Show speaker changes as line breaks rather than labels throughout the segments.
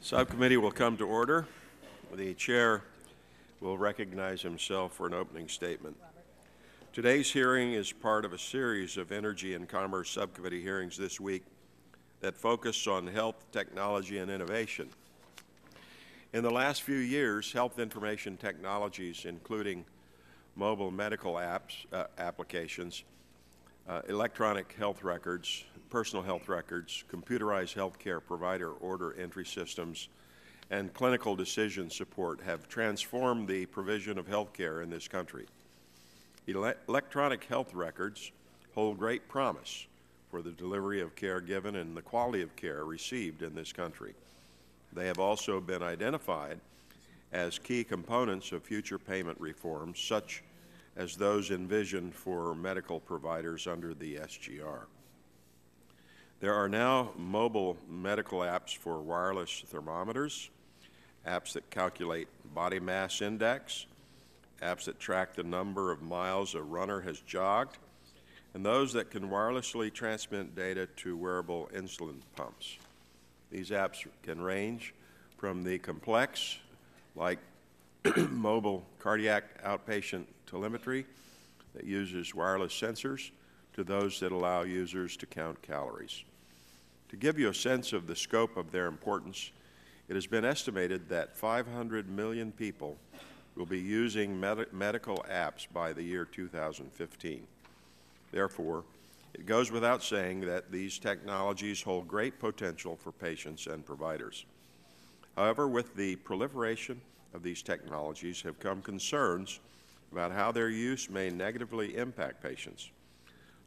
Subcommittee will come to order. The chair will recognize himself for an opening statement. Today's hearing is part of a series of Energy and Commerce Subcommittee hearings this week that focus on health, technology, and innovation. In the last few years, health information technologies, including mobile medical applications, electronic health records, personal health records, computerized healthcare provider order entry systems, and clinical decision support have transformed the provision of healthcare in this country. Electronic health records hold great promise for the delivery of care given and the quality of care received in this country. They have also been identified as key components of future payment reforms, such as those envisioned for medical providers under the SGR. There are now mobile medical apps for wireless thermometers, apps that calculate body mass index, apps that track the number of miles a runner has jogged, and those that can wirelessly transmit data to wearable insulin pumps. These apps can range from the complex, like mobile cardiac outpatient telemetry that uses wireless sensors, to those that allow users to count calories. To give you a sense of the scope of their importance, it has been estimated that 500 million people will be using medical apps by the year 2015. Therefore, it goes without saying that these technologies hold great potential for patients and providers. However, with the proliferation of these technologies have come concerns about how their use may negatively impact patients.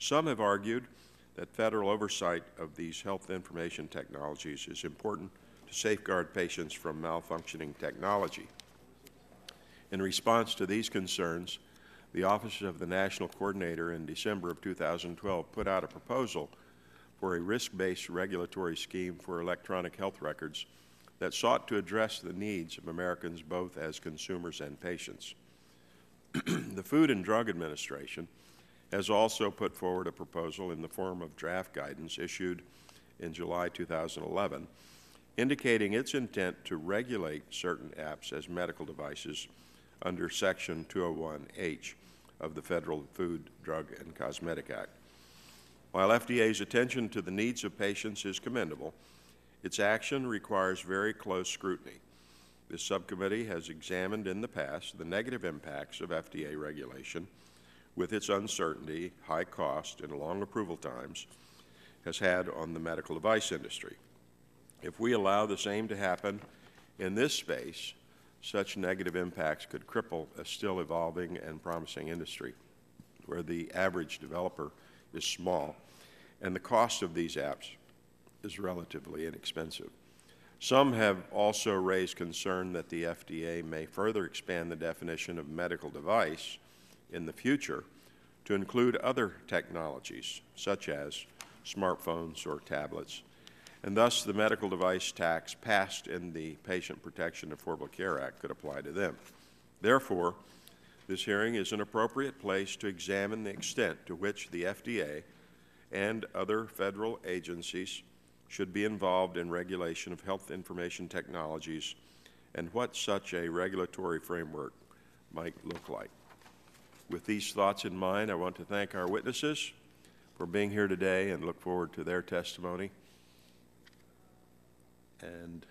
Some have argued that federal oversight of these health information technologies is important to safeguard patients from malfunctioning technology. In response to these concerns, the Office of the National Coordinator in December of 2012 put out a proposal for a risk-based regulatory scheme for electronic health records that sought to address the needs of Americans both as consumers and patients. The Food and Drug Administration has also put forward a proposal in the form of draft guidance issued in July 2011, indicating its intent to regulate certain apps as medical devices under Section 201H of the Federal Food, Drug, and Cosmetic Act. While FDA's attention to the needs of patients is commendable, its action requires very close scrutiny. This subcommittee has examined in the past the negative impacts of FDA regulation, with its uncertainty, high cost, and long approval times, has had on the medical device industry. If we allow the same to happen in this space, such negative impacts could cripple a still evolving and promising industry, where the average developer is small and the cost of these apps is relatively inexpensive. Some have also raised concern that the FDA may further expand the definition of medical device in the future to include other technologies, such as smartphones or tablets, and thus the medical device tax passed in the Patient Protection Affordable Care Act could apply to them. Therefore, this hearing is an appropriate place to examine the extent to which the FDA and other federal agencies should be involved in regulation of health information technologies and what such a regulatory framework might look like. With these thoughts in mind, I want to thank our witnesses for being here today and look forward to their testimony. And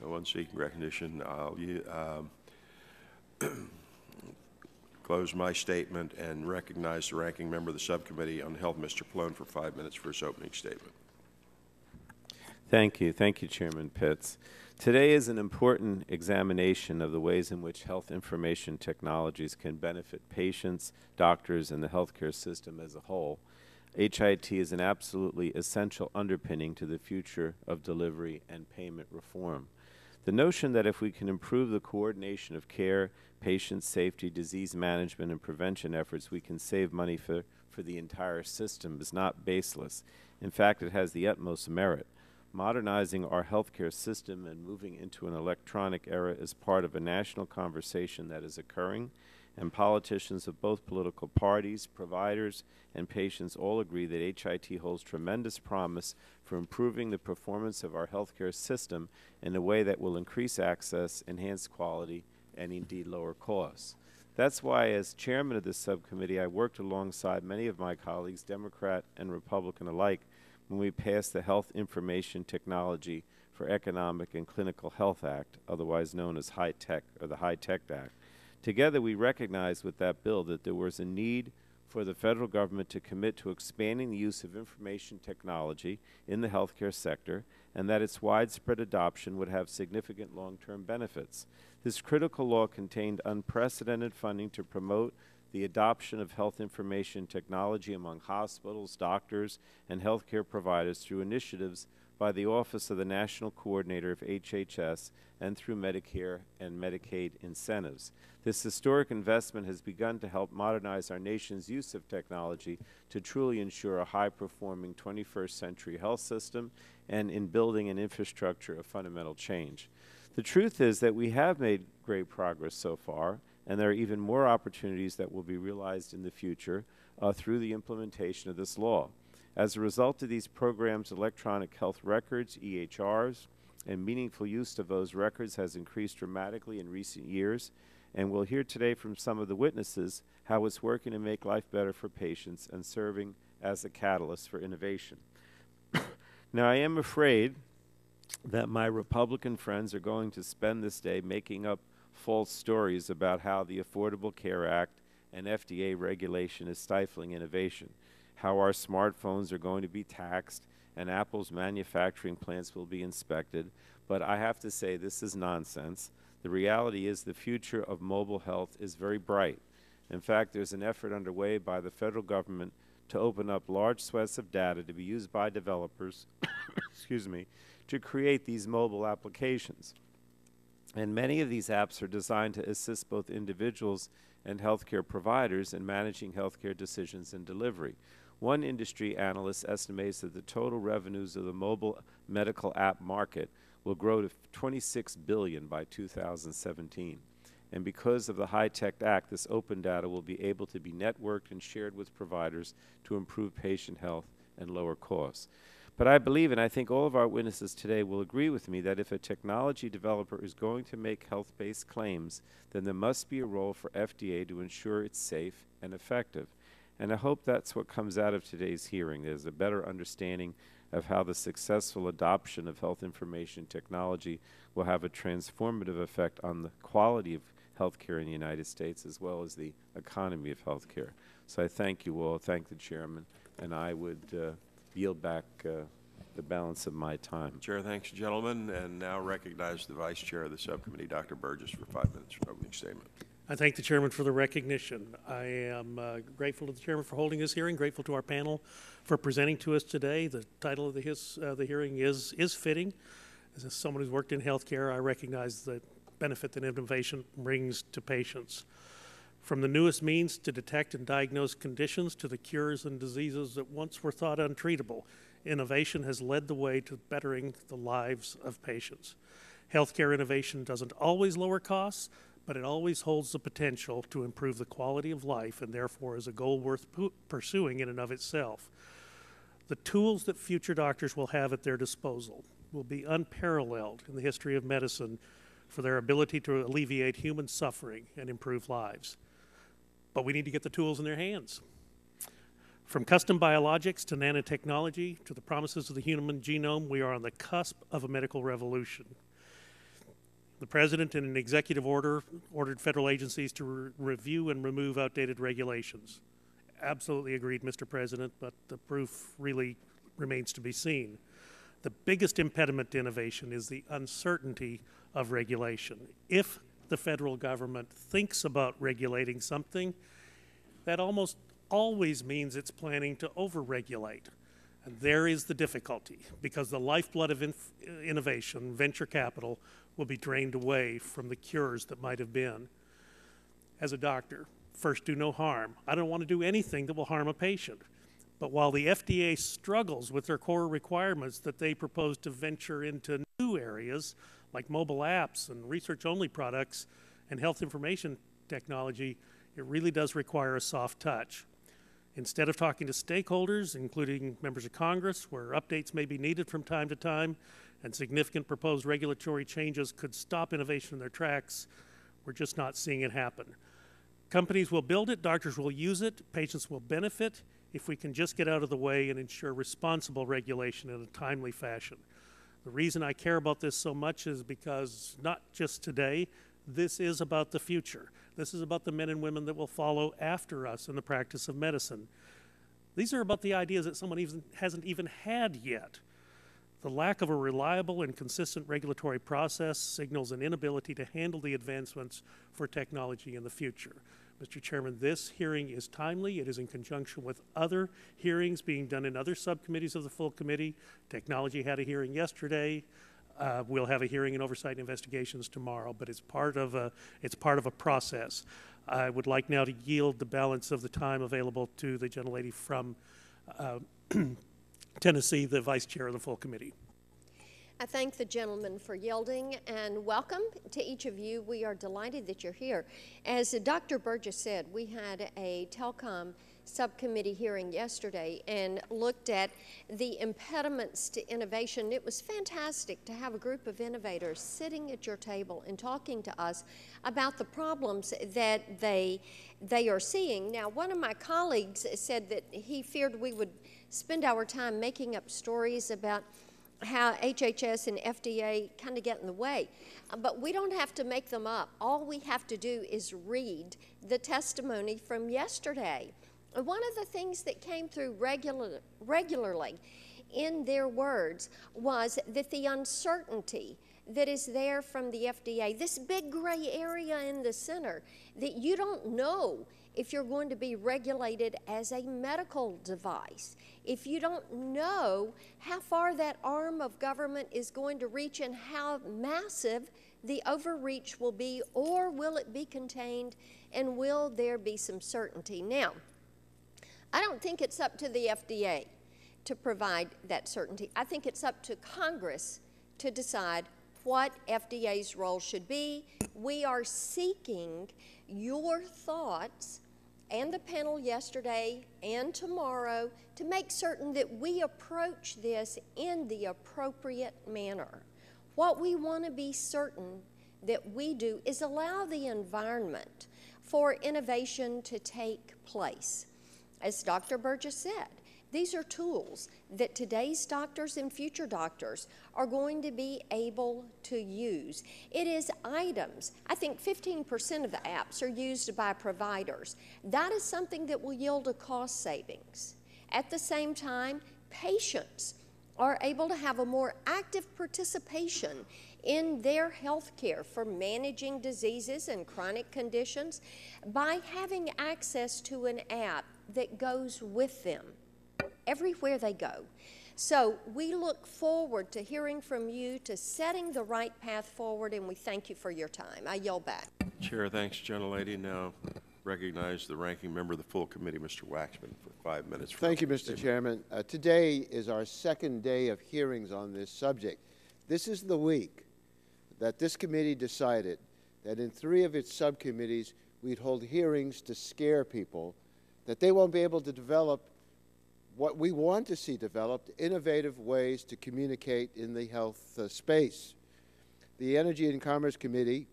no one seeking recognition, I'll close my statement and recognize the ranking member of the subcommittee on health, Mr. Pallone, for 5 minutes for his opening statement.
Thank you. Thank you, Chairman Pitts. Today is an important examination of the ways in which health information technologies can benefit patients, doctors, and the healthcare system as a whole. HIT is an absolutely essential underpinning to the future of delivery and payment reform. The notion that if we can improve the coordination of care, patient safety, disease management, and prevention efforts, we can save money for the entire system is not baseless. In fact, it has the utmost merit. Modernizing our healthcare system and moving into an electronic era is part of a national conversation that is occurring and politicians of both political parties, providers, and patients all agree that HIT holds tremendous promise for improving the performance of our healthcare system in a way that will increase access, enhance quality, and indeed lower costs. That's why, as chairman of this subcommittee, I worked alongside many of my colleagues, Democrat and Republican alike, when we passed the Health Information Technology for Economic and Clinical Health Act, otherwise known as HITECH, or the HITECH Act. Together, we recognized with that bill that there was a need for the federal government to commit to expanding the use of information technology in the healthcare sector, and that its widespread adoption would have significant long-term benefits. This critical law contained unprecedented funding to promote the adoption of health information technology among hospitals, doctors, and healthcare providers through initiatives by the Office of the National Coordinator of HHS and through Medicare and Medicaid incentives. This historic investment has begun to help modernize our nation's use of technology to truly ensure a high-performing 21st century health system and in building an infrastructure of fundamental change. The truth is that we have made great progress so far, and there are even more opportunities that will be realized in the future through the implementation of this law. As a result of these programs, electronic health records, EHRs, and meaningful use of those records has increased dramatically in recent years, and we'll hear today from some of the witnesses how it's working to make life better for patients and serving as a catalyst for innovation. Now, I am afraid that my Republican friends are going to spend this day making up false stories about how the Affordable Care Act and FDA regulation is stifling innovation, how our smartphones are going to be taxed and Apple's manufacturing plants will be inspected. But I have to say, this is nonsense. The reality is the future of mobile health is very bright. In fact, there's an effort underway by the federal government to open up large swaths of data to be used by developers excuse me, to create these mobile applications. And many of these apps are designed to assist both individuals and healthcare providers in managing healthcare decisions and delivery. One industry analyst estimates that the total revenues of the mobile medical app market will grow to $26 billion by 2017. And because of the HITECH Act, this open data will be able to be networked and shared with providers to improve patient health and lower costs. But I believe, and I think all of our witnesses today will agree with me, that if a technology developer is going to make health-based claims, then there must be a role for FDA to ensure it's safe and effective. And I hope that's what comes out of today's hearing. There's a better understanding of how the successful adoption of health information technology will have a transformative effect on the quality of healthcare in the United States as well as the economy of healthcare. So I thank you all, thank the chairman, and I would yield back the balance of my time.
Chair, thanks, gentlemen, and now recognize the Vice Chair of the subcommittee, Dr. Burgess, for 5 minutes for opening statement.
I thank the chairman for the recognition. I am grateful to the chairman for holding this hearing, grateful to our panel for presenting to us today. The title of the hearing is fitting. As someone who's worked in healthcare, I recognize the benefit that innovation brings to patients. From the newest means to detect and diagnose conditions to the cures and diseases that once were thought untreatable, innovation has led the way to bettering the lives of patients. Healthcare innovation doesn't always lower costs, but it always holds the potential to improve the quality of life and therefore is a goal worth pursuing in and of itself. The tools that future doctors will have at their disposal will be unparalleled in the history of medicine for their ability to alleviate human suffering and improve lives. But we need to get the tools in their hands. From custom biologics to nanotechnology to the promises of the human genome, we are on the cusp of a medical revolution. The President, in an executive order, ordered federal agencies to review and remove outdated regulations. Absolutely agreed, Mr. President, but the proof really remains to be seen. The biggest impediment to innovation is the uncertainty of regulation. If the federal government thinks about regulating something, that almost always means it's planning to over-regulate. And there is the difficulty, because the lifeblood of innovation, venture capital, will be drained away from the cures that might have been. As a doctor, first do no harm. I don't want to do anything that will harm a patient. But while the FDA struggles with their core requirements that they propose to venture into new areas like mobile apps and research-only products and health information technology, It really does require a soft touch. Instead of talking to stakeholders, including members of Congress, where updates may be needed from time to time, and significant proposed regulatory changes could stop innovation in their tracks, we're just not seeing it happen. Companies will build it, doctors will use it, patients will benefit if we can just get out of the way and ensure responsible regulation in a timely fashion. The reason I care about this so much is because not just today, this is about the future. This is about the men and women that will follow after us in the practice of medicine. These are about the ideas that someone hasn't even had yet. The lack of a reliable and consistent regulatory process signals an inability to handle the advancements for technology in the future. Mr. Chairman, this hearing is timely. It is in conjunction with other hearings being done in other subcommittees of the full committee. Technology had a hearing yesterday. We'll have a hearing in Oversight and Investigations tomorrow, but it's part of a process. I would like now to yield the balance of the time available to the gentlelady from Tennessee, the Vice Chair of the full committee.
I thank the gentleman for yielding, and welcome to each of you. We are delighted that you're here. As Dr. Burgess said, we had a telecom subcommittee hearing yesterday and looked at the impediments to innovation. It was fantastic to have a group of innovators sitting at your table and talking to us about the problems that they are seeing. Now, one of my colleagues said that he feared we would spend our time making up stories about how HHS and FDA kind of get in the way. But we don't have to make them up. All we have to do is read the testimony from yesterday. And one of the things that came through regularly in their words was that the uncertainty that is there from the FDA, this big gray area in the center, that you don't know if you're going to be regulated as a medical device, if you don't know how far that arm of government is going to reach and how massive the overreach will be, or will it be contained, and will there be some certainty? Now, I don't think it's up to the FDA to provide that certainty. I think it's up to Congress to decide what FDA's role should be. We are seeking your thoughts and the panel yesterday and tomorrow to make certain that we approach this in the appropriate manner. What we want to be certain that we do is allow the environment for innovation to take place. As Dr. Burgess said, these are tools that today's doctors and future doctors are going to be able to use. It is items. I think 15% of the apps are used by providers. That is something that will yield a cost savings. At the same time, patients are able to have a more active participation in their health care for managing diseases and chronic conditions by having access to an app that goes with them everywhere they go. So we look forward to hearing from you, to setting the right path forward, and we thank you for your time. I yield back.
Chair, thanks, gentlelady. Now recognize the ranking member of the full committee, Mr. Waxman, for 5 minutes.
Thank you, Mr. Chairman. Today is our second day of hearings on this subject. This is the week that this committee decided that in 3 of its subcommittees we'd hold hearings to scare people that they won't be able to develop what we want to see developed, innovative ways to communicate in the health space. The Energy and Commerce Committee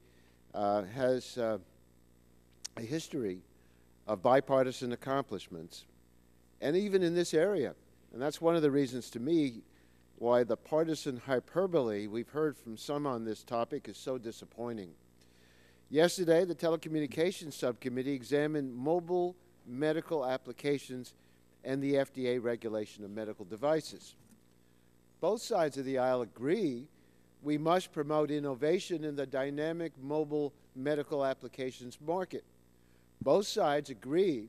has a history of bipartisan accomplishments, and even in this area. And that's one of the reasons to me why the partisan hyperbole we've heard from some on this topic is so disappointing. Yesterday, the Telecommunications Subcommittee examined mobile medical applications and the FDA regulation of medical devices. Both sides of the aisle agree we must promote innovation in the dynamic mobile medical applications market. Both sides agree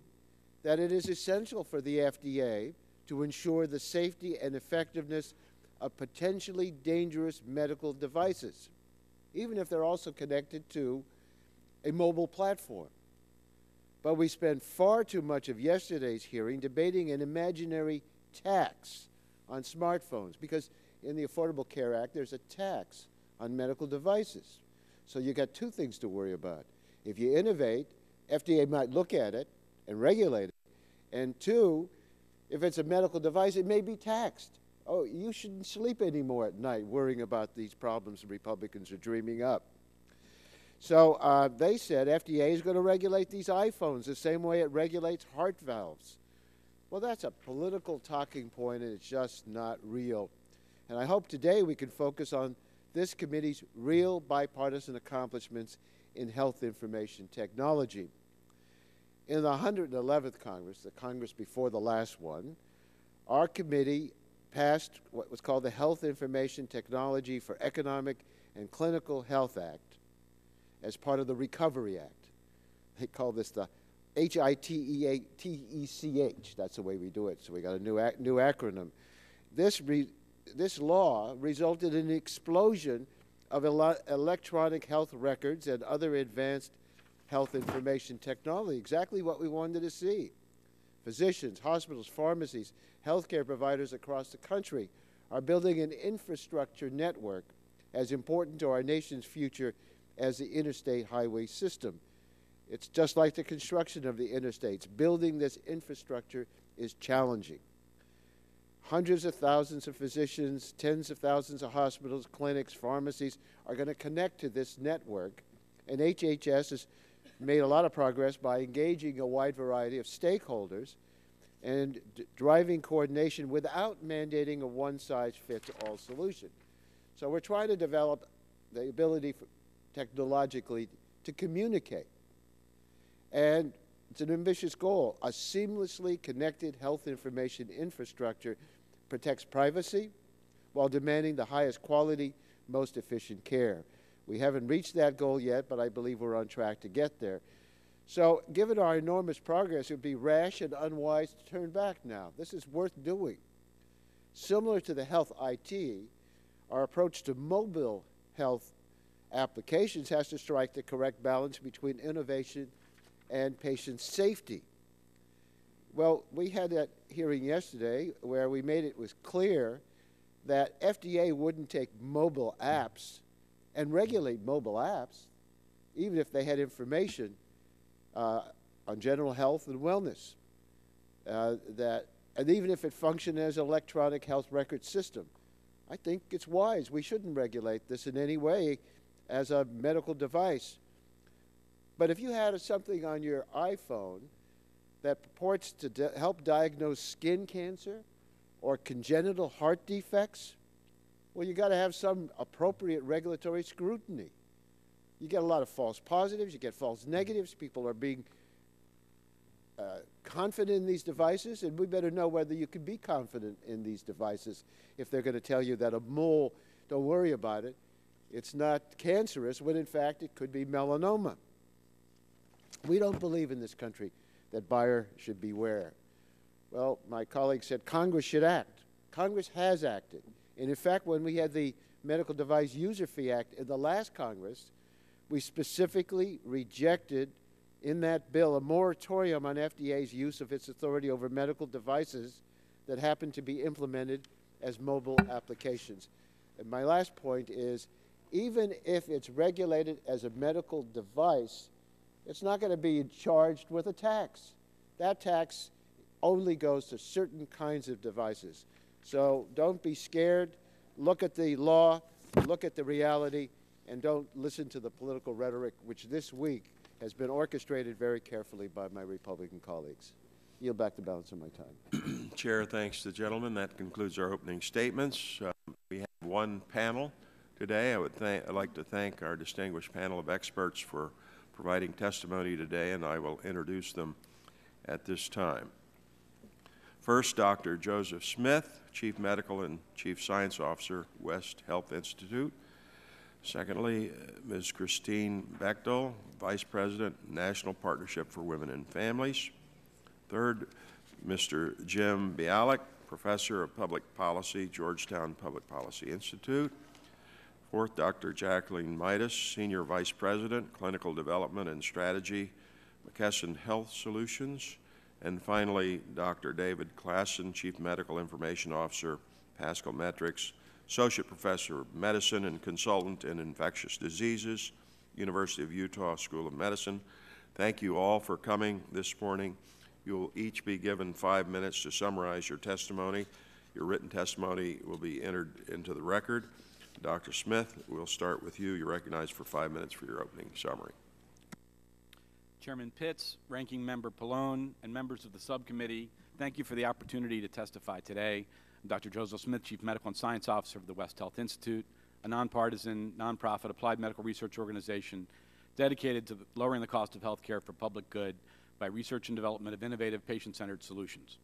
that it is essential for the FDA to ensure the safety and effectiveness of potentially dangerous medical devices, even if they're also connected to a mobile platform. But we spent far too much of yesterday's hearing debating an imaginary tax on smartphones, because in the Affordable Care Act, there's a tax on medical devices. So you got 2 things to worry about. If you innovate, FDA might look at it and regulate it. And two, if it's a medical device, it may be taxed. Oh, you shouldn't sleep anymore at night worrying about these problems the Republicans are dreaming up. So they said FDA is going to regulate these iPhones the same way it regulates heart valves. Well, that's a political talking point, and it's just not real. And I hope today we can focus on this committee's real bipartisan accomplishments in health information technology. In the 111th Congress, the Congress before the last one, our committee passed what was called the Health Information Technology for Economic and Clinical Health Act as part of the Recovery Act. They call this the HITECH. That's the way we do it. So we got a new acronym. This law resulted in an explosion of electronic health records and other advanced health information technology, exactly what we wanted to see. Physicians, hospitals, pharmacies, healthcare providers across the country are building an infrastructure network as important to our nation's future as the interstate highway system. It's just like the construction of the interstates. Building this infrastructure is challenging. Hundreds of thousands of physicians, tens of thousands of hospitals, clinics, pharmacies are going to connect to this network, and HHS has made a lot of progress by engaging a wide variety of stakeholders and driving coordination without mandating a one-size-fits-all solution. So we're trying to develop the ability technologically to communicate. And it's an ambitious goal. A seamlessly connected health information infrastructure protects privacy while demanding the highest quality, most efficient care. We haven't reached that goal yet, but I believe we're on track to get there. So given our enormous progress, it would be rash and unwise to turn back now. This is worth doing. Similar to the health IT, our approach to mobile health applications has to strike the correct balance between innovation and patient safety. Well, we had that hearing yesterday where we made it was clear that FDA wouldn't take mobile apps and regulate mobile apps, even if they had information on general health and wellness, and even if it functioned as an electronic health record system. I think it's wise. We shouldn't regulate this in any way as a medical device. But if you had something on your iPhone that purports to help diagnose skin cancer or congenital heart defects, well, you got to have some appropriate regulatory scrutiny. You get a lot of false positives, you get false negatives, people are being confident in these devices, and we better know whether you can be confident in these devices if they're going to tell you that a mole, don't worry about it, it's not cancerous, when in fact it could be melanoma. We don't believe in this country that buyer should beware. Well, my colleague said Congress should act. Congress has acted. And in fact, when we had the Medical Device User Fee Act in the last Congress, we specifically rejected in that bill a moratorium on FDA's use of its authority over medical devices that happen to be implemented as mobile applications. And my last point is, even if it's regulated as a medical device, it's not going to be charged with a tax. That tax only goes to certain kinds of devices. So don't be scared. Look at the law, look at the reality, and don't listen to the political rhetoric, which this week has been orchestrated very carefully by my Republican colleagues. Yield back the balance of my time.
Chair thanks the gentleman. That concludes our opening statements. We have one panel today. I'd like to thank our distinguished panel of experts for providing testimony today, and I will introduce them at this time. First, Dr. Joseph Smith, Chief Medical and Chief Science Officer, West Health Institute. Secondly, Ms. Christine Bechtel, Vice President, National Partnership for Women and Families. Third, Mr. Jim Bialik, Professor of Public Policy, Georgetown Public Policy Institute. Fourth, Dr. Jacqueline Midas, Senior Vice President, Clinical Development and Strategy, McKesson Health Solutions. And finally, Dr. David Klassen, Chief Medical Information Officer, Pascal Metrics, Associate Professor of Medicine and Consultant in Infectious Diseases, University of Utah School of Medicine. Thank you all for coming this morning. You will each be given 5 minutes to summarize your testimony. Your written testimony will be entered into the record. Dr. Smith, we'll start with you. You're recognized for 5 minutes for your opening summary.
Chairman Pitts, Ranking Member Pallone, and members of the subcommittee, thank you for the opportunity to testify today. I'm Dr. Joseph Smith, Chief Medical and Science Officer of the West Health Institute, a nonpartisan, nonprofit applied medical research organization dedicated to lowering the cost of health care for public good by research and development of innovative, patient-centered solutions.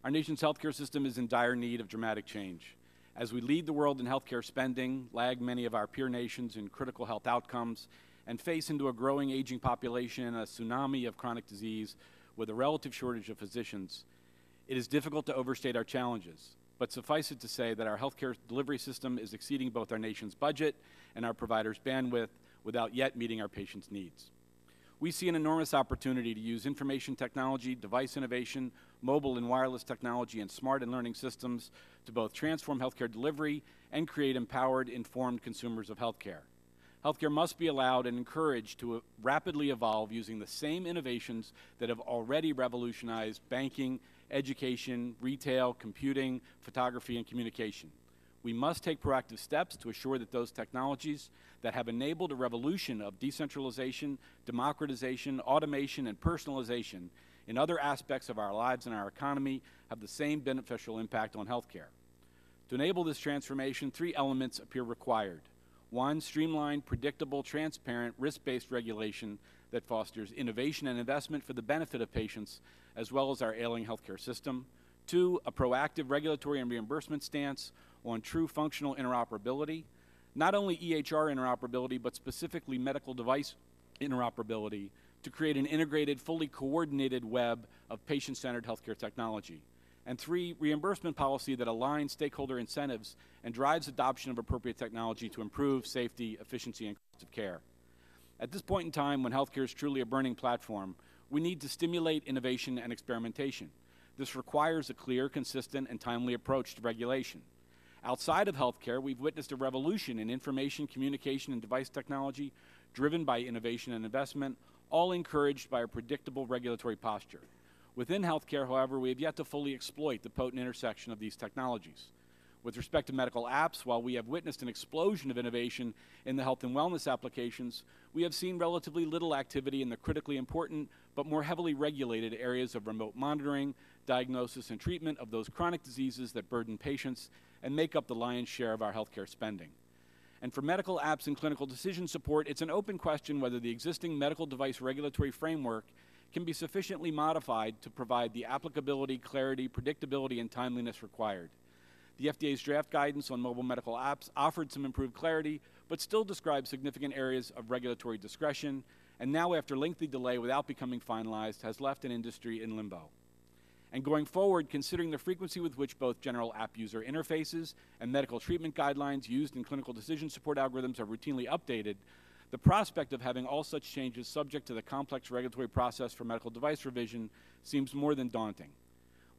Our nation's healthcare system is in dire need of dramatic change. As we lead the world in healthcare spending, lag many of our peer nations in critical health outcomes, and face into a growing aging population and a tsunami of chronic disease with a relative shortage of physicians, it is difficult to overstate our challenges. But suffice it to say that our healthcare delivery system is exceeding both our nation's budget and our providers' bandwidth without yet meeting our patients' needs. We see an enormous opportunity to use information technology, device innovation, mobile and wireless technology, and smart and learning systems to both transform healthcare delivery and create empowered, informed consumers of healthcare. Healthcare must be allowed and encouraged to rapidly evolve using the same innovations that have already revolutionized banking, education, retail, computing, photography, and communication. We must take proactive steps to assure that those technologies that have enabled a revolution of decentralization, democratization, automation, and personalization in other aspects of our lives and our economy have the same beneficial impact on healthcare. To enable this transformation, 3 elements appear required. 1, streamlined, predictable, transparent, risk-based regulation that fosters innovation and investment for the benefit of patients as well as our ailing healthcare system. 2, a proactive regulatory and reimbursement stance on true functional interoperability, not only EHR interoperability, but specifically medical device interoperability to create an integrated, fully coordinated web of patient-centered healthcare technology. And 3, reimbursement policy that aligns stakeholder incentives and drives adoption of appropriate technology to improve safety, efficiency, and cost of care. At this point in time, when healthcare is truly a burning platform, we need to stimulate innovation and experimentation. This requires a clear, consistent, and timely approach to regulation. Outside of healthcare, we've witnessed a revolution in information, communication, and device technology driven by innovation and investment, all encouraged by a predictable regulatory posture. Within healthcare, however, we have yet to fully exploit the potent intersection of these technologies. With respect to medical apps, while we have witnessed an explosion of innovation in the health and wellness applications, we have seen relatively little activity in the critically important but more heavily regulated areas of remote monitoring, diagnosis, and treatment of those chronic diseases that burden patients and make up the lion's share of our healthcare spending. And for medical apps and clinical decision support, it's an open question whether the existing medical device regulatory framework can be sufficiently modified to provide the applicability, clarity, predictability, and timeliness required. The FDA's draft guidance on mobile medical apps offered some improved clarity, but still describes significant areas of regulatory discretion, and now after lengthy delay without becoming finalized, has left an industry in limbo. And going forward, considering the frequency with which both general app user interfaces and medical treatment guidelines used in clinical decision support algorithms are routinely updated, the prospect of having all such changes subject to the complex regulatory process for medical device revision seems more than daunting.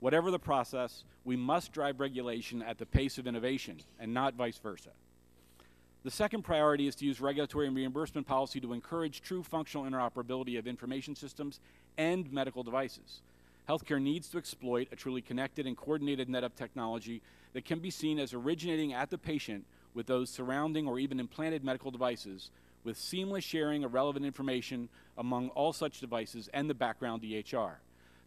Whatever the process, we must drive regulation at the pace of innovation and not vice versa. The second priority is to use regulatory and reimbursement policy to encourage true functional interoperability of information systems and medical devices. Healthcare needs to exploit a truly connected and coordinated net of technology that can be seen as originating at the patient with those surrounding or even implanted medical devices, with seamless sharing of relevant information among all such devices and the background EHR.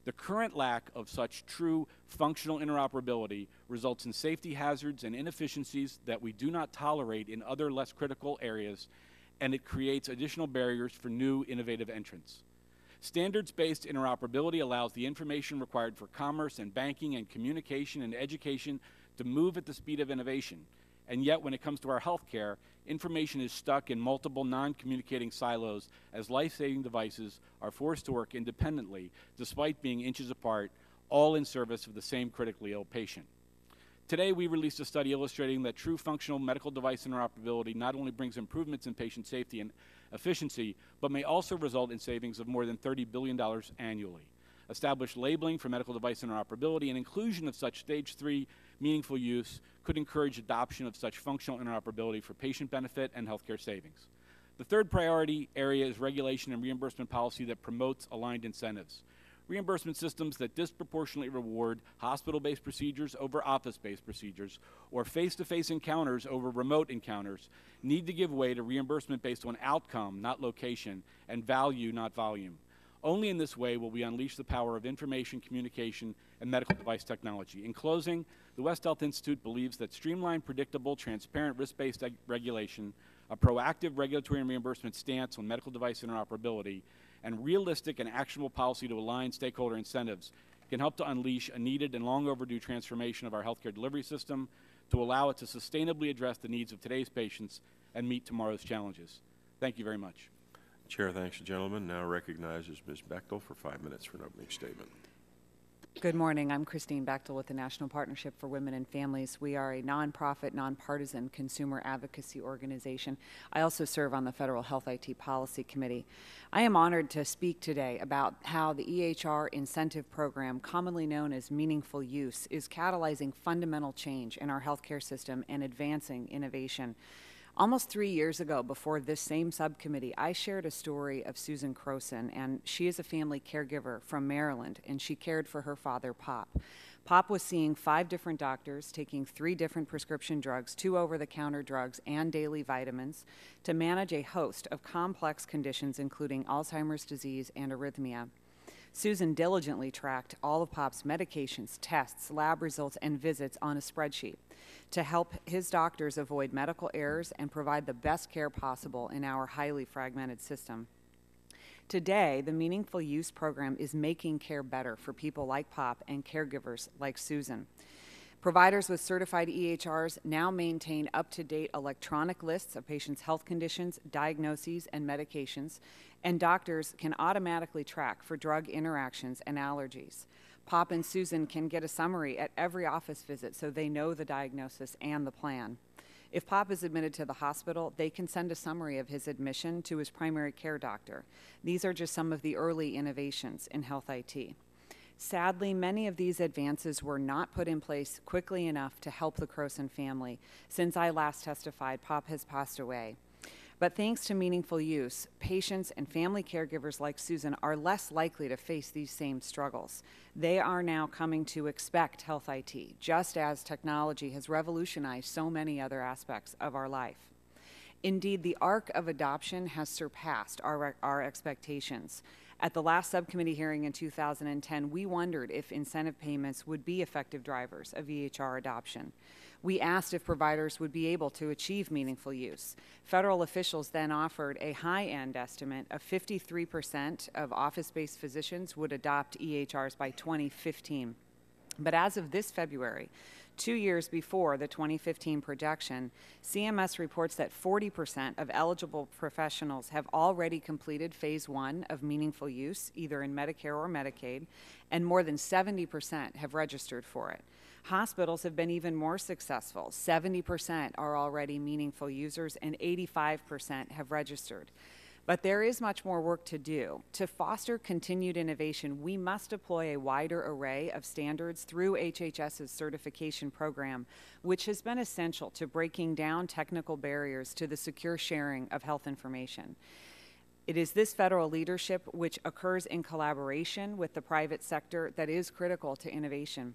The current lack of such true functional interoperability results in safety hazards and inefficiencies that we do not tolerate in other less critical areas, and it creates additional barriers for new innovative entrants. Standards-based interoperability allows the information required for commerce and banking and communication and education to move at the speed of innovation. And yet, when it comes to our healthcare, information is stuck in multiple non-communicating silos as life-saving devices are forced to work independently despite being inches apart, all in service of the same critically ill patient. Today, we released a study illustrating that true functional medical device interoperability not only brings improvements in patient safety and efficiency, but may also result in savings of more than $30 billion annually. Established labeling for medical device interoperability and inclusion of such stage 3 meaningful use could encourage adoption of such functional interoperability for patient benefit and healthcare savings. The third priority area is regulation and reimbursement policy that promotes aligned incentives. Reimbursement systems that disproportionately reward hospital-based procedures over office-based procedures or face-to-face encounters over remote encounters need to give way to reimbursement based on outcome, not location, and value, not volume. Only in this way will we unleash the power of information, communication, and medical device technology. In closing, the West Health Institute believes that streamlined, predictable, transparent, risk-based regulation, a proactive regulatory and reimbursement stance on medical device interoperability, and realistic and actionable policy to align stakeholder incentives can help to unleash a needed and long overdue transformation of our healthcare delivery system to allow it to sustainably address the needs of today's patients and meet tomorrow's challenges. Thank you very much.
Chair thanks the gentleman. Now recognizes Ms. Bechtel for 5 minutes for an opening statement.
Good morning. I'm Christine Bechtel with the National Partnership for Women and Families. We are a nonprofit, nonpartisan consumer advocacy organization. I also serve on the Federal Health IT Policy Committee. I am honored to speak today about how the EHR incentive program, commonly known as Meaningful Use, is catalyzing fundamental change in our healthcare system and advancing innovation. Almost 3 years ago, before this same subcommittee, I shared a story of Susan Croson, and she is a family caregiver from Maryland, and she cared for her father, Pop. Pop was seeing 5 different doctors, taking 3 different prescription drugs, 2 over-the-counter drugs, and daily vitamins to manage a host of complex conditions, including Alzheimer's disease and arrhythmia. Susan diligently tracked all of Pop's medications, tests, lab results, and visits on a spreadsheet to help his doctors avoid medical errors and provide the best care possible in our highly fragmented system. Today, the Meaningful Use program is making care better for people like Pop and caregivers like Susan. Providers with certified EHRs now maintain up-to-date electronic lists of patients' health conditions, diagnoses, and medications, and doctors can automatically track for drug interactions and allergies. Pop and Susan can get a summary at every office visit so they know the diagnosis and the plan. If Pop is admitted to the hospital, they can send a summary of his admission to his primary care doctor. These are just some of the early innovations in health IT. Sadly, many of these advances were not put in place quickly enough to help the Croson family. Since I last testified, Pop has passed away. But thanks to Meaningful Use, patients and family caregivers like Susan are less likely to face these same struggles. They are now coming to expect health IT, just as technology has revolutionized so many other aspects of our life. Indeed, the arc of adoption has surpassed our expectations. At the last subcommittee hearing in 2010, we wondered if incentive payments would be effective drivers of EHR adoption. We asked if providers would be able to achieve meaningful use. Federal officials then offered a high-end estimate of 53% of office-based physicians would adopt EHRs by 2015. But as of this February, 2 years before the 2015 projection, CMS reports that 40% of eligible professionals have already completed phase 1 of meaningful use, either in Medicare or Medicaid, and more than 70% have registered for it. Hospitals have been even more successful. 70% are already meaningful users and 85% have registered. But there is much more work to do. To foster continued innovation, we must deploy a wider array of standards through HHS's certification program, which has been essential to breaking down technical barriers to the secure sharing of health information. It is this federal leadership, which occurs in collaboration with the private sector, that is critical to innovation.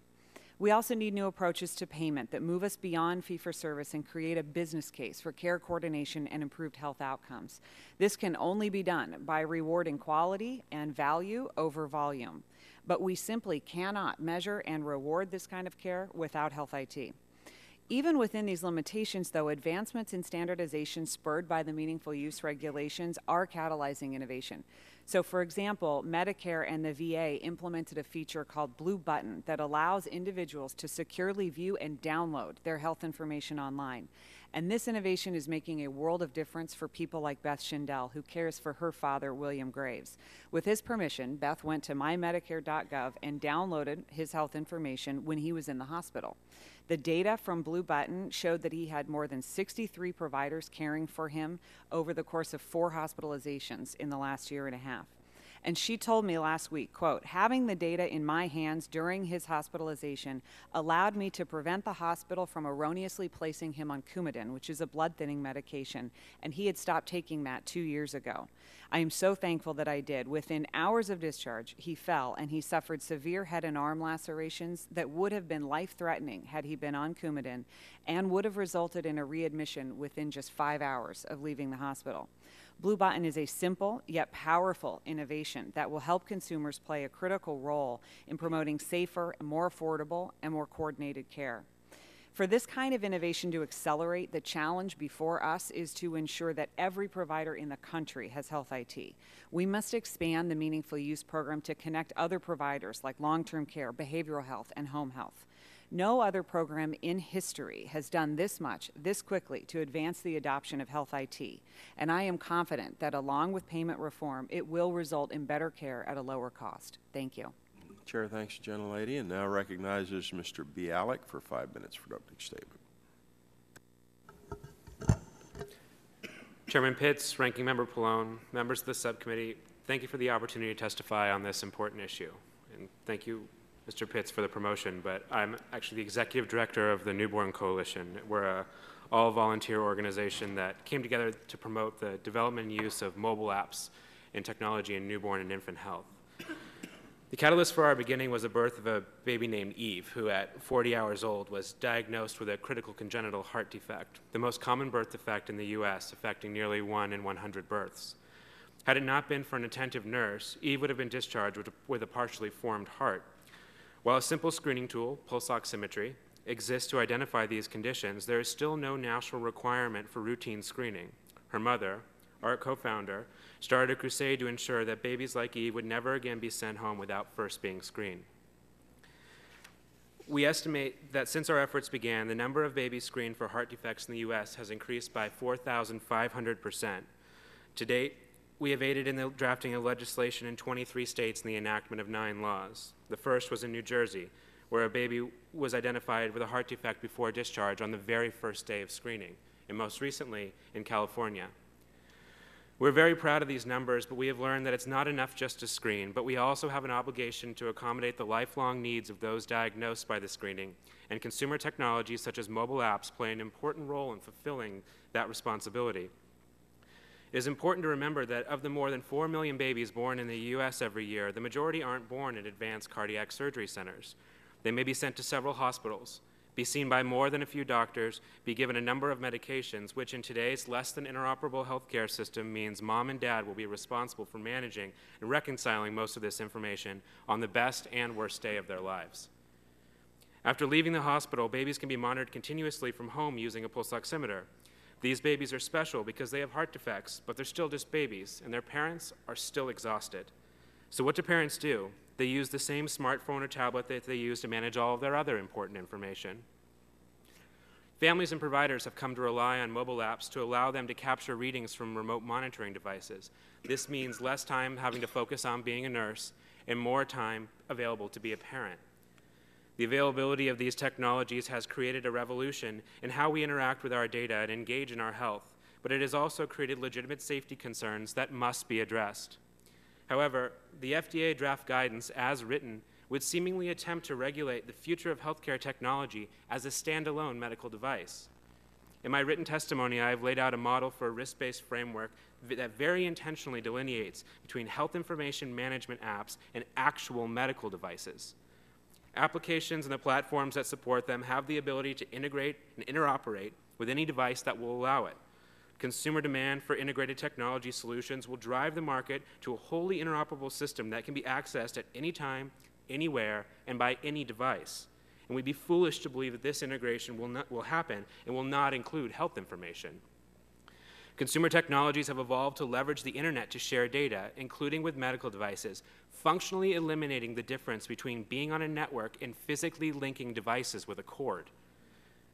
We also need new approaches to payment that move us beyond fee-for-service and create a business case for care coordination and improved health outcomes. This can only be done by rewarding quality and value over volume. But we simply cannot measure and reward this kind of care without health IT. Even within these limitations, though, advancements in standardization spurred by the meaningful use regulations are catalyzing innovation. So, for example, Medicare and the VA implemented a feature called Blue Button that allows individuals to securely view and download their health information online. And this innovation is making a world of difference for people like Beth Schindel, who cares for her father, William Graves. With his permission, Beth went to mymedicare.gov and downloaded his health information when he was in the hospital. The data from Blue Button showed that he had more than 63 providers caring for him over the course of 4 hospitalizations in the last year and a half. And she told me last week, quote, "Having the data in my hands during his hospitalization allowed me to prevent the hospital from erroneously placing him on Coumadin, which is a blood-thinning medication, and he had stopped taking that 2 years ago. I am so thankful that I did. Within hours of discharge, he fell and he suffered severe head and arm lacerations that would have been life-threatening had he been on Coumadin and would have resulted in a readmission within just 5 hours of leaving the hospital. Bluebutton is a simple yet powerful innovation that will help consumers play a critical role in promoting safer, more affordable, and more coordinated care. For this kind of innovation to accelerate, the challenge before us is to ensure that every provider in the country has health IT. We must expand the Meaningful Use program to connect other providers like long-term care, behavioral health, and home health. No other program in history has done this much, this quickly, to advance the adoption of health IT. And I am confident that along with payment reform, it will result in better care at a lower cost. Thank you.
Chair thanks the gentlelady and now recognizes Mr. Bialik for 5 minutes for an opening statement.
Chairman Pitts, Ranking Member Pallone, members of the subcommittee, thank you for the opportunity to testify on this important issue. And thank you, Mr. Pitts, for the promotion, but I'm actually the executive director of the Newborn Coalition. We're a all-volunteer organization that came together to promote the development and use of mobile apps and technology in newborn and infant health. The catalyst for our beginning was the birth of a baby named Eve, who at 40 hours old was diagnosed with a critical congenital heart defect, the most common birth defect in the U.S., affecting nearly 1 in 100 births. Had it not been for an attentive nurse, Eve would have been discharged with a partially formed heart. While a simple screening tool, pulse oximetry, exists to identify these conditions, there is still no national requirement for routine screening. Her mother, our co-founder, started a crusade to ensure that babies like Eve would never again be sent home without first being screened. We estimate that since our efforts began, the number of babies screened for heart defects in the U.S. has increased by 4,500%. To date, we have aided in the drafting of legislation in 23 states and the enactment of 9 laws. The first was in New Jersey, where a baby was identified with a heart defect before discharge on the very first day of screening, and most recently in California. We're very proud of these numbers, but we have learned that it's not enough just to screen, but we also have an obligation to accommodate the lifelong needs of those diagnosed by the screening, and consumer technologies such as mobile apps play an important role in fulfilling that responsibility. It is important to remember that of the more than 4 million babies born in the U.S. every year, the majority aren't born in advanced cardiac surgery centers. They may be sent to several hospitals, be seen by more than a few doctors, be given a number of medications, which in today's less than interoperable healthcare system means mom and dad will be responsible for managing and reconciling most of this information on the best and worst day of their lives. After leaving the hospital, babies can be monitored continuously from home using a pulse oximeter. These babies are special because they have heart defects, but they're still just babies, and their parents are still exhausted. So what do parents do? They use the same smartphone or tablet that they use to manage all of their other important information. Families and providers have come to rely on mobile apps to allow them to capture readings from remote monitoring devices. This means less time having to focus on being a nurse and more time available to be a parent. The availability of these technologies has created a revolution in how we interact with our data and engage in our health, but it has also created legitimate safety concerns that must be addressed. However, the FDA draft guidance, as written, would seemingly attempt to regulate the future of healthcare technology as a standalone medical device. In my written testimony, I have laid out a model for a risk-based framework that very intentionally delineates between health information management apps and actual medical devices. Applications and the platforms that support them have the ability to integrate and interoperate with any device that will allow it. Consumer demand for integrated technology solutions will drive the market to a wholly interoperable system that can be accessed at any time, anywhere, and by any device. And we'd be foolish to believe that this integration will happen and will not include health information. Consumer technologies have evolved to leverage the internet to share data, including with medical devices, functionally eliminating the difference between being on a network and physically linking devices with a cord.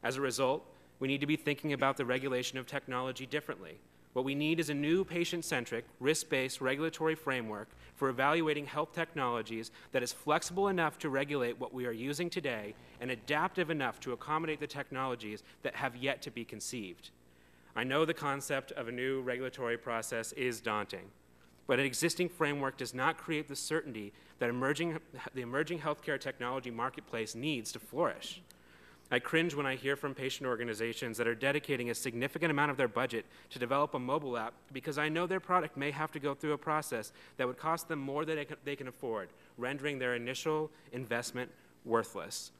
As a result, we need to be thinking about the regulation of technology differently. What we need is a new patient-centric, risk-based regulatory framework for evaluating health technologies that is flexible enough to regulate what we are using today and adaptive enough to accommodate the technologies that have yet to be conceived. I know the concept of a new regulatory process is daunting, but an existing framework does not create the certainty that the emerging healthcare technology marketplace needs to flourish. I cringe when I hear from patient organizations that are dedicating a significant amount of their budget to develop a mobile app because I know their product may have to go through a process that would cost them more than they can afford, rendering their initial investment worthless.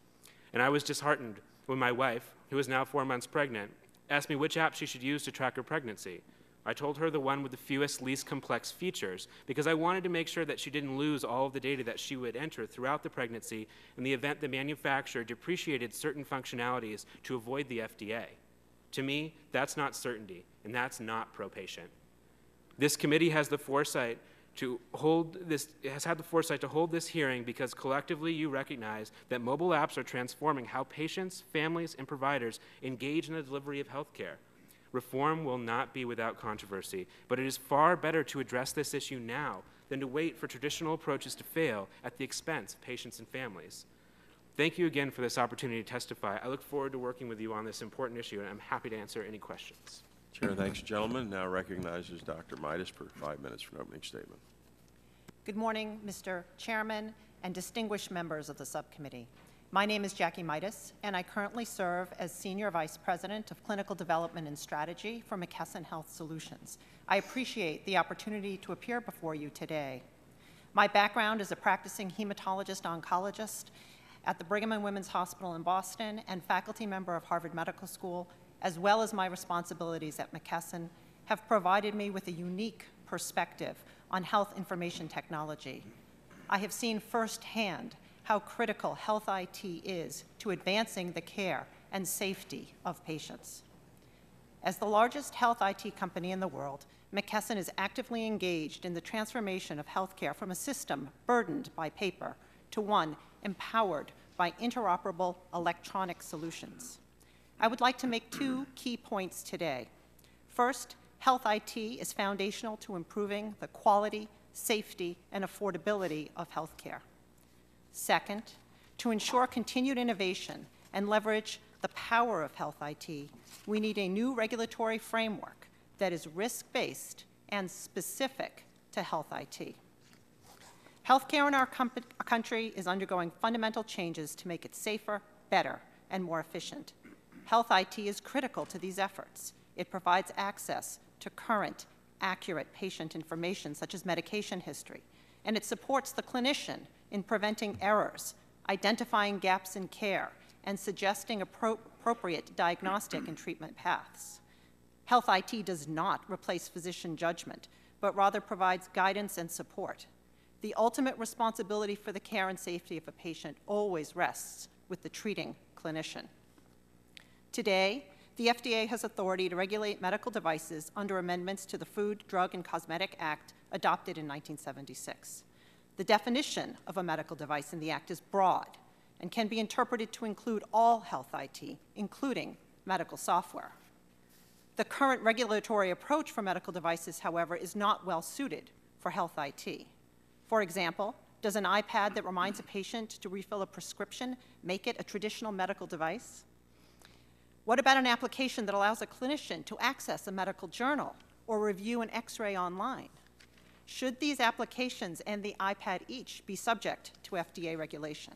And I was disheartened when my wife, who is now 4 months pregnant, asked me which app she should use to track her pregnancy. I told her the one with the fewest, least complex features because I wanted to make sure that she didn't lose all of the data that she would enter throughout the pregnancy in the event the manufacturer depreciated certain functionalities to avoid the FDA. To me, that's not certainty, and that's not pro-patient. This committee has the foresight to hold this, has had the foresight to hold this hearing because collectively you recognize that mobile apps are transforming how patients, families, and providers engage in the delivery of health care. Reform will not be without controversy, but it is far better to address this issue now than to wait for traditional approaches to fail at the expense of patients and families. Thank you again for this opportunity to testify. I look forward to working with you on this important issue, and I'm happy to answer any questions.
Chair thanks the gentleman. Now recognizes Dr. Midas for 5 minutes for an opening statement.
Good morning, Mr. Chairman and distinguished members of the subcommittee. My name is Jackie Midas, and I currently serve as Senior Vice President of Clinical Development and Strategy for McKesson Health Solutions. I appreciate the opportunity to appear before you today. My background is a practicing hematologist-oncologist at the Brigham and Women's Hospital in Boston and faculty member of Harvard Medical School, as well as my responsibilities at McKesson, have provided me with a unique perspective on health information technology. I have seen firsthand how critical health IT is to advancing the care and safety of patients. As the largest health IT company in the world, McKesson is actively engaged in the transformation of healthcare from a system burdened by paper to one empowered by interoperable electronic solutions. I would like to make 2 key points today. First, health IT is foundational to improving the quality, safety, and affordability of healthcare. Second, to ensure continued innovation and leverage the power of health IT, we need a new regulatory framework that is risk-based and specific to health IT. Healthcare in our country is undergoing fundamental changes to make it safer, better, and more efficient. Health IT is critical to these efforts. It provides access to current, accurate patient information such as medication history, and it supports the clinician in preventing errors, identifying gaps in care, and suggesting appropriate diagnostic and treatment paths. Health IT does not replace physician judgment, but rather provides guidance and support. The ultimate responsibility for the care and safety of a patient always rests with the treating clinician. Today, the FDA has authority to regulate medical devices under amendments to the Food, Drug, and Cosmetic Act adopted in 1976. The definition of a medical device in the Act is broad and can be interpreted to include all health IT, including medical software. The current regulatory approach for medical devices, however, is not well suited for health IT. For example, does an iPad that reminds a patient to refill a prescription make it a traditional medical device? What about an application that allows a clinician to access a medical journal or review an X-ray online? Should these applications and the iPad each be subject to FDA regulation?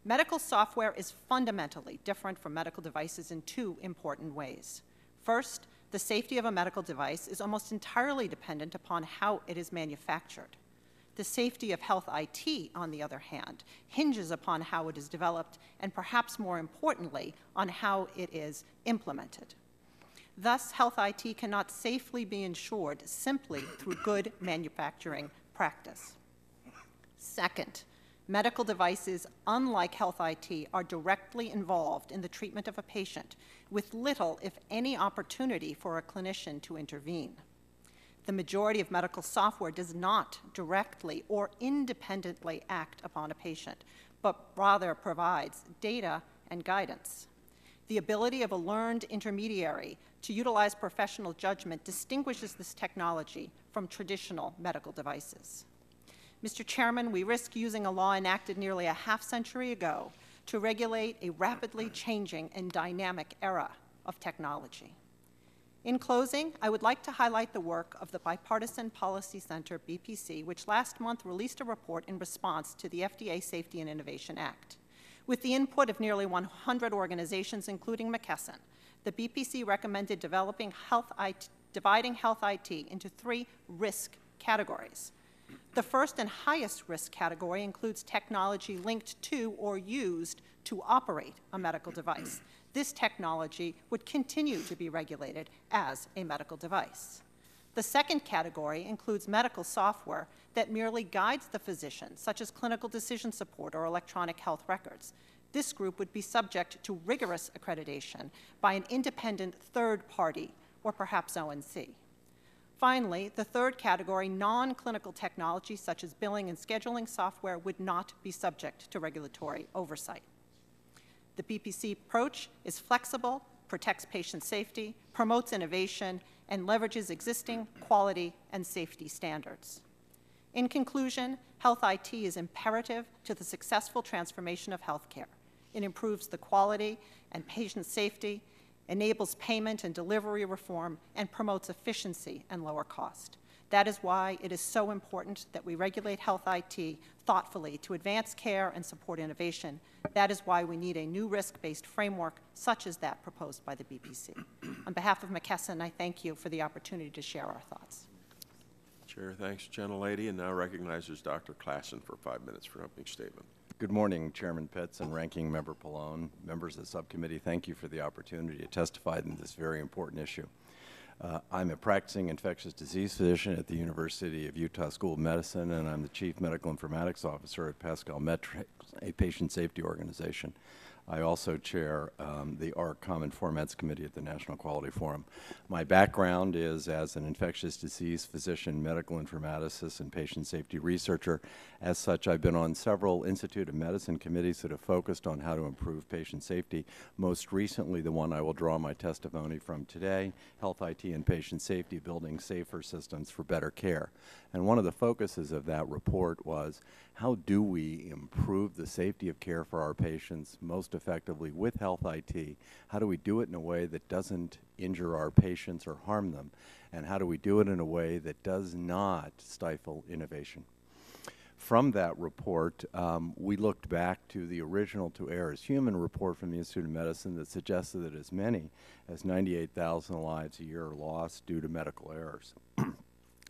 Medical software is fundamentally different from medical devices in 2 important ways. First, the safety of a medical device is almost entirely dependent upon how it is manufactured. The safety of health IT, on the other hand, hinges upon how it is developed and perhaps more importantly, on how it is implemented. Thus, health IT cannot safely be ensured simply through good manufacturing practice. Second, medical devices, unlike health IT, are directly involved in the treatment of a patient with little, if any, opportunity for a clinician to intervene. The majority of medical software does not directly or independently act upon a patient, but rather provides data and guidance. The ability of a learned intermediary to utilize professional judgment distinguishes this technology from traditional medical devices. Mr. Chairman, we risk using a law enacted nearly a half-century ago to regulate a rapidly changing and dynamic era of technology. In closing, I would like to highlight the work of the Bipartisan Policy Center, BPC, which last month released a report in response to the FDA Safety and Innovation Act. With the input of nearly 100 organizations, including McKesson, the BPC recommended dividing health IT into 3 risk categories. The first and highest risk category includes technology linked to or used to operate a medical device. This technology would continue to be regulated as a medical device. The second category includes medical software that merely guides the physician, such as clinical decision support or electronic health records. This group would be subject to rigorous accreditation by an independent third party, or perhaps ONC. Finally, the third category, non-clinical technology such as billing and scheduling software, would not be subject to regulatory oversight. The BPC approach is flexible, protects patient safety, promotes innovation, and leverages existing quality and safety standards. In conclusion, health IT is imperative to the successful transformation of healthcare. It improves the quality and patient safety, enables payment and delivery reform, and promotes efficiency and lower cost. That is why it is so important that we regulate health IT thoughtfully to advance care and support innovation. That is why we need a new risk-based framework such as that proposed by the BPC. On behalf of McKesson, I thank you for the opportunity to share our thoughts.
Chair thanks the gentlelady and now recognizes Dr. Klassen for 5 minutes for an opening statement.
Good morning, Chairman Pitts and Ranking Member Pallone. Members of the subcommittee, thank you for the opportunity to testify in this very important issue. I'm a practicing infectious disease physician at the University of Utah School of Medicine, and I'm the Chief Medical Informatics Officer at Pascal Metrics, a patient safety organization. I also chair the AHRQ Common Formats Committee at the National Quality Forum. My background is as an infectious disease physician, medical informaticist, and patient safety researcher. As such, I've been on several Institute of Medicine committees that have focused on how to improve patient safety. Most recently, the one I will draw my testimony from today, Health IT and Patient Safety, Building Safer Systems for Better Care. And one of the focuses of that report was, how do we improve the safety of care for our patients most effectively with Health IT? How do we do it in a way that doesn't injure our patients or harm them? And how do we do it in a way that does not stifle innovation? From that report, we looked back to the original To Err Is Human report from the Institute of Medicine that suggested that as many as 98,000 lives a year are lost due to medical errors.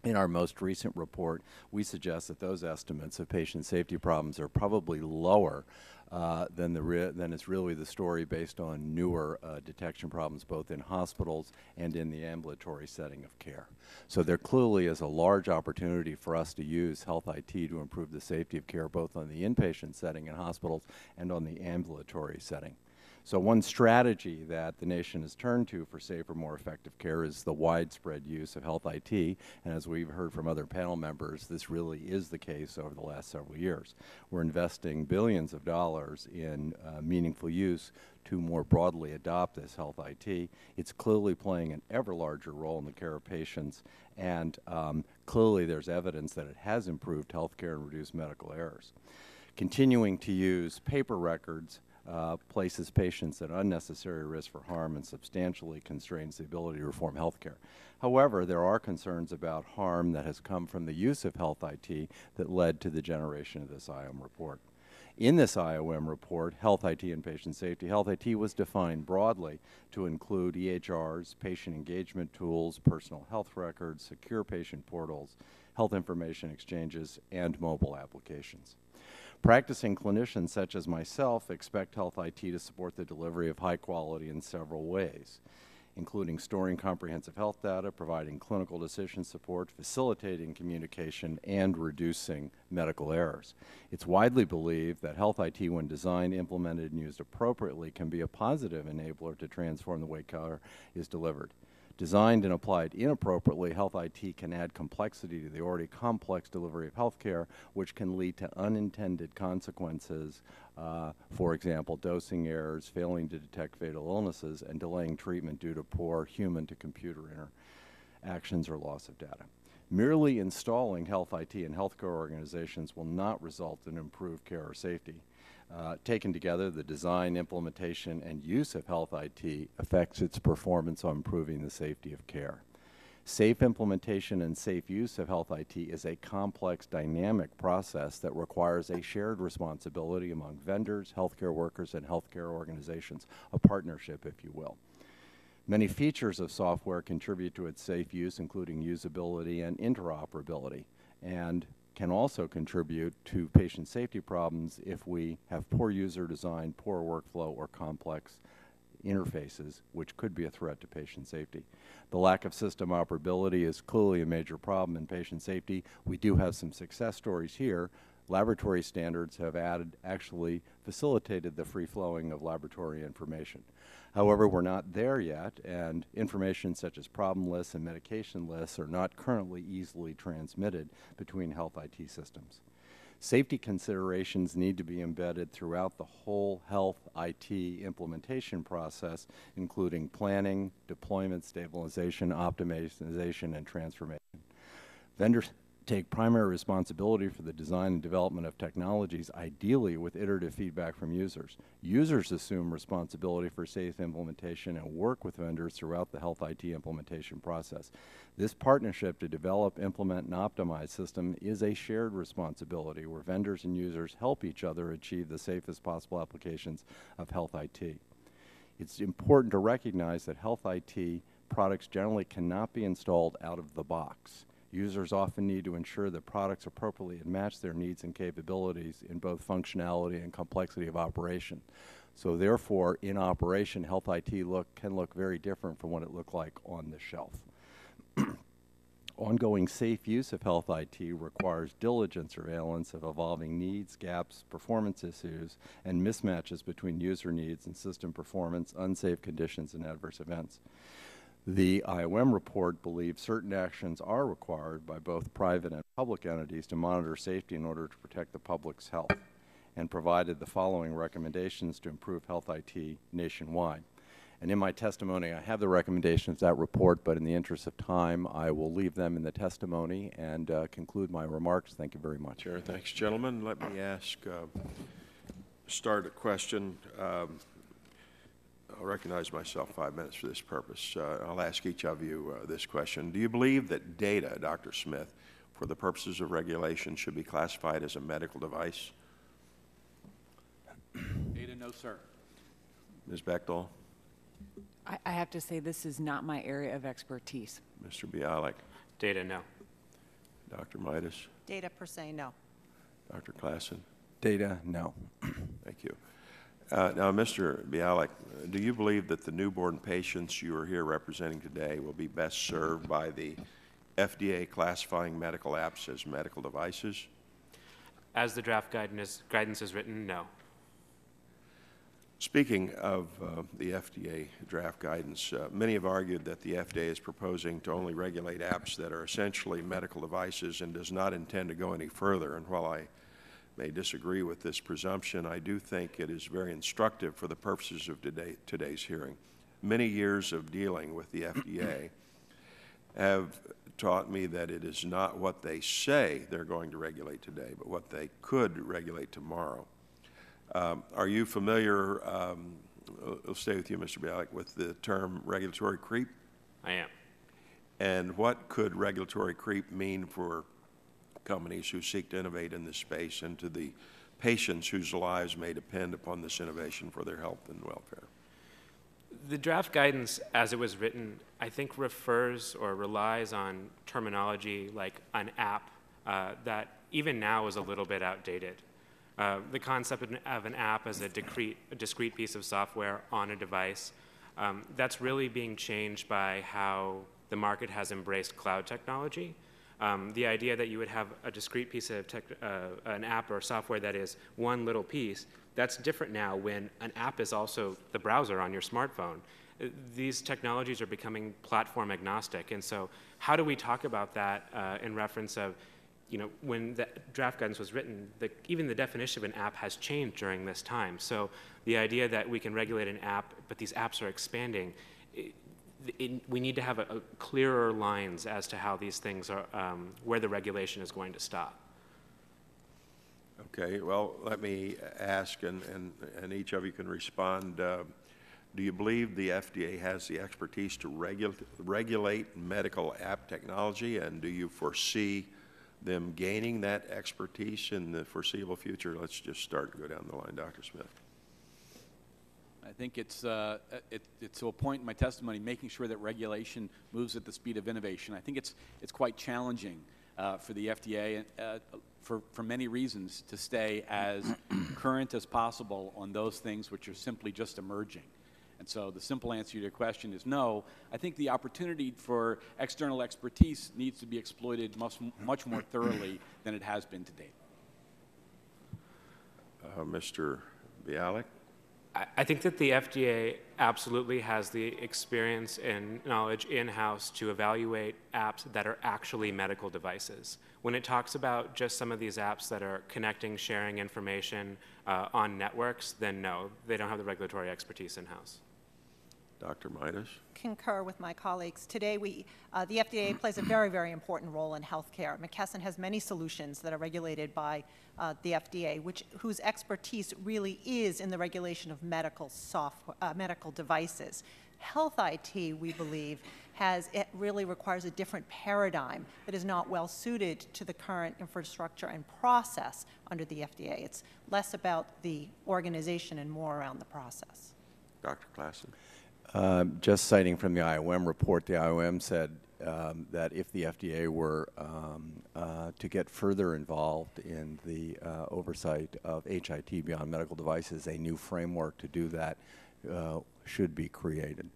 In our most recent report, we suggest that those estimates of patient safety problems are probably lower than is really the story based on newer detection problems both in hospitals and in the ambulatory setting of care. So there clearly is a large opportunity for us to use Health IT to improve the safety of care both on the inpatient setting in hospitals and on the ambulatory setting. So one strategy that the nation has turned to for safer, more effective care is the widespread use of Health IT. And as we've heard from other panel members, this really is the case over the last several years. We're investing billions of dollars in meaningful use to more broadly adopt this Health IT. It's clearly playing an ever larger role in the care of patients, and clearly there's evidence that it has improved health care and reduced medical errors. Continuing to use paper records places patients at unnecessary risk for harm and substantially constrains the ability to reform health care. However, there are concerns about harm that has come from the use of Health IT that led to the generation of this IOM report. In this IOM report, Health IT and Patient Safety, Health IT was defined broadly to include EHRs, patient engagement tools, personal health records, secure patient portals, health information exchanges, and mobile applications. Practicing clinicians such as myself expect Health IT to support the delivery of high quality in several ways, including storing comprehensive health data, providing clinical decision support, facilitating communication, and reducing medical errors. It's widely believed that Health IT, when designed, implemented, and used appropriately, can be a positive enabler to transform the way care is delivered. Designed and applied inappropriately, Health IT can add complexity to the already complex delivery of health care, which can lead to unintended consequences, for example, dosing errors, failing to detect fatal illnesses, and delaying treatment due to poor human-to-computer interactions or loss of data. Merely installing Health IT in healthcare organizations will not result in improved care or safety. Taken together, the design, implementation, and use of health IT affects its performance on improving the safety of care. Safe implementation and safe use of health IT is a complex, dynamic process that requires a shared responsibility among vendors, healthcare workers, and healthcare organizations, a partnership, if you will. Many features of software contribute to its safe use, including usability and interoperability, and can also contribute to patient safety problems if we have poor user design, poor workflow, or complex interfaces, which could be a threat to patient safety. The lack of system operability is clearly a major problem in patient safety. We do have some success stories here. Laboratory standards have actually facilitated the free flowing of laboratory information. However, we're not there yet, and information such as problem lists and medication lists are not currently easily transmitted between health IT systems. Safety considerations need to be embedded throughout the whole health IT implementation process, including planning, deployment, stabilization, optimization, and transformation. Vendors take primary responsibility for the design and development of technologies, ideally with iterative feedback from users. Users assume responsibility for safe implementation and work with vendors throughout the health IT implementation process. This partnership to develop, implement, and optimize system is a shared responsibility where vendors and users help each other achieve the safest possible applications of health IT. It's important to recognize that health IT products generally cannot be installed out of the box. Users often need to ensure that products appropriately match their needs and capabilities in both functionality and complexity of operation. So therefore, in operation, health IT can look very different from what it looked like on the shelf. Ongoing safe use of health IT requires diligent surveillance of evolving needs, gaps, performance issues, and mismatches between user needs and system performance, unsafe conditions, and adverse events. The IOM report believes certain actions are required by both private and public entities to monitor safety in order to protect the public's health, and provided the following recommendations to improve health IT nationwide. And in my testimony, I have the recommendations of that report, but in the interest of time, I will leave them in the testimony and conclude my remarks. Thank you very much.
Chair, thanks, gentlemen. Let me start a question. I'll recognize myself 5 minutes for this purpose. I'll ask each of you this question. Do you believe that data, Dr. Smith, for the purposes of regulation should be classified as a medical device?
Data, no, sir.
Ms. Bechtel?
I have to say this is not my area of expertise.
Mr. Bialik?
Data, no.
Dr. Midas?
Data per se, no.
Dr. Klassen?
Data, no.
Thank you. Now, Mr. Bialik, do you believe that the newborn patients you are here representing today will be best served by the FDA classifying medical apps as medical devices?
As the draft guidance is written, no.
Speaking of the FDA draft guidance, many have argued that the FDA is proposing to only regulate apps that are essentially medical devices and does not intend to go any further. And while I may disagree with this presumption, I do think it is very instructive for the purposes of today's hearing. Many years of dealing with the FDA have taught me that it is not what they say they're going to regulate today, but what they could regulate tomorrow. Are you familiar, I'll stay with you, Mr. Bialik, with the term regulatory creep?
I am.
And what could regulatory creep mean for companies who seek to innovate in this space and to the patients whose lives may depend upon this innovation for their health and welfare?
The draft guidance, as it was written, I think refers or relies on terminology like an app that even now is a little bit outdated. The concept of an app as a discrete piece of software on a device, that's really being changed by how the market has embraced cloud technology. The idea that you would have a discrete piece of an app or software that is one little piece, that's different now when an app is also the browser on your smartphone. These technologies are becoming platform agnostic, and so how do we talk about that in reference of, you know, when the draft guidance was written, even the definition of an app has changed during this time. So the idea that we can regulate an app, but these apps are expanding, we need to have a clearer lines as to how these things are, where the regulation is going to stop.
Okay, well, let me ask, and each of you can respond. Do you believe the FDA has the expertise to regulate medical app technology, and do you foresee them gaining that expertise in the foreseeable future? Let's just start and go down the line. Dr. Smith.
I think it's to a point in my testimony, making sure that regulation moves at the speed of innovation. I think it's quite challenging for the FDA for many reasons to stay as current as possible on those things which are simply just emerging. And so the simple answer to your question is no. I think the opportunity for external expertise needs to be exploited much more thoroughly than it has been to date.
Mr. Bialik?
I think that the FDA absolutely has the experience and knowledge in-house to evaluate apps that are actually medical devices. When it talks about just some of these apps that are connecting, sharing information on networks, then no, they don't have the regulatory expertise in-house.
Dr. Midas?
Concur with my colleagues. Today, the FDA plays a very, very important role in healthcare. McKesson has many solutions that are regulated by the FDA, whose expertise really is in the regulation of medical devices. Health IT, we believe, it really requires a different paradigm that is not well suited to the current infrastructure and process under the FDA. It's less about the organization and more around the process.
Dr. Klassen?
Just citing from the IOM report, the IOM said that if the FDA were to get further involved in the oversight of HIT beyond medical devices, a new framework to do that should be created.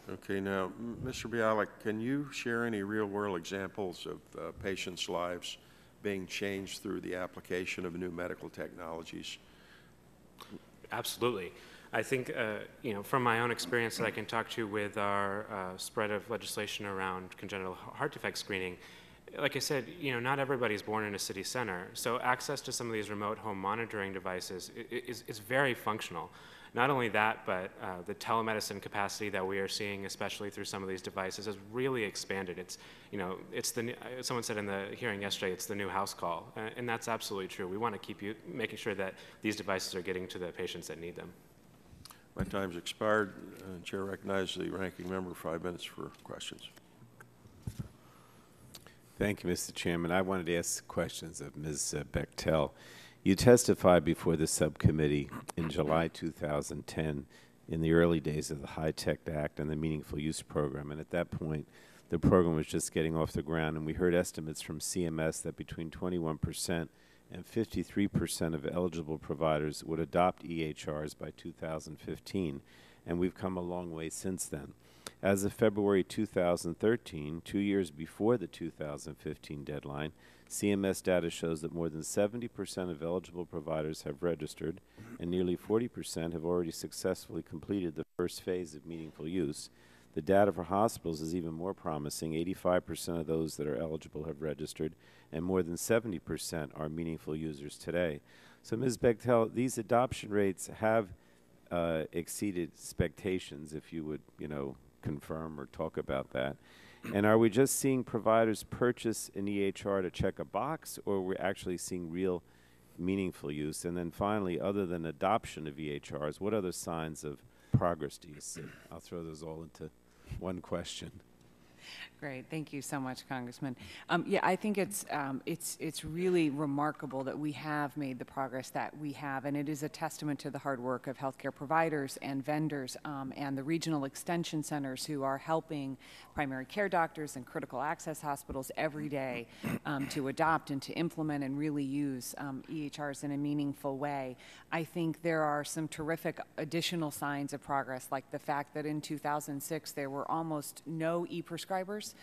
Okay, now, Mr. Bialik, can you share any real-world examples of patients' lives being changed through the application of new medical technologies?
Absolutely. I think, from my own experience that I can talk to with our spread of legislation around congenital heart defect screening, like I said, not everybody's born in a city center. So access to some of these remote home monitoring devices is very functional. Not only that, but the telemedicine capacity that we are seeing, especially through some of these devices, has really expanded. It's, someone said in the hearing yesterday, it's the new house call, and that's absolutely true. We want to keep making sure that these devices are getting to the patients that need them.
My time's expired. Chair recognizes the ranking member 5 minutes for questions.
Thank you, Mr. Chairman. I wanted to ask questions of Ms. Bechtel. You testified before the subcommittee in July 2010 in the early days of the HITECH Act and the Meaningful Use Program, and at that point, the program was just getting off the ground, and we heard estimates from CMS that between 21% and 53% of eligible providers would adopt EHRs by 2015, and we've come a long way since then. As of February 2013, 2 years before the 2015 deadline, CMS data shows that more than 70% of eligible providers have registered, and nearly 40% have already successfully completed the first phase of meaningful use. The data for hospitals is even more promising. 85% of those that are eligible have registered, and more than 70% are meaningful users today. So, Ms. Bechtel, these adoption rates have exceeded expectations, if you would, confirm or talk about that. And are we just seeing providers purchase an EHR to check a box, or we're actually seeing real meaningful use? And then finally, other than adoption of EHRs, what other signs of progress do you see? I'll throw those all into one question.
Great, thank you so much, Congressman. Yeah, I think it's really remarkable that we have made the progress that we have, and it is a testament to the hard work of healthcare providers and vendors and the regional extension centers who are helping primary care doctors and critical access hospitals every day to adopt and to implement and really use EHRs in a meaningful way. I think there are some terrific additional signs of progress, like the fact that in 2006 there were almost no e-prescribers,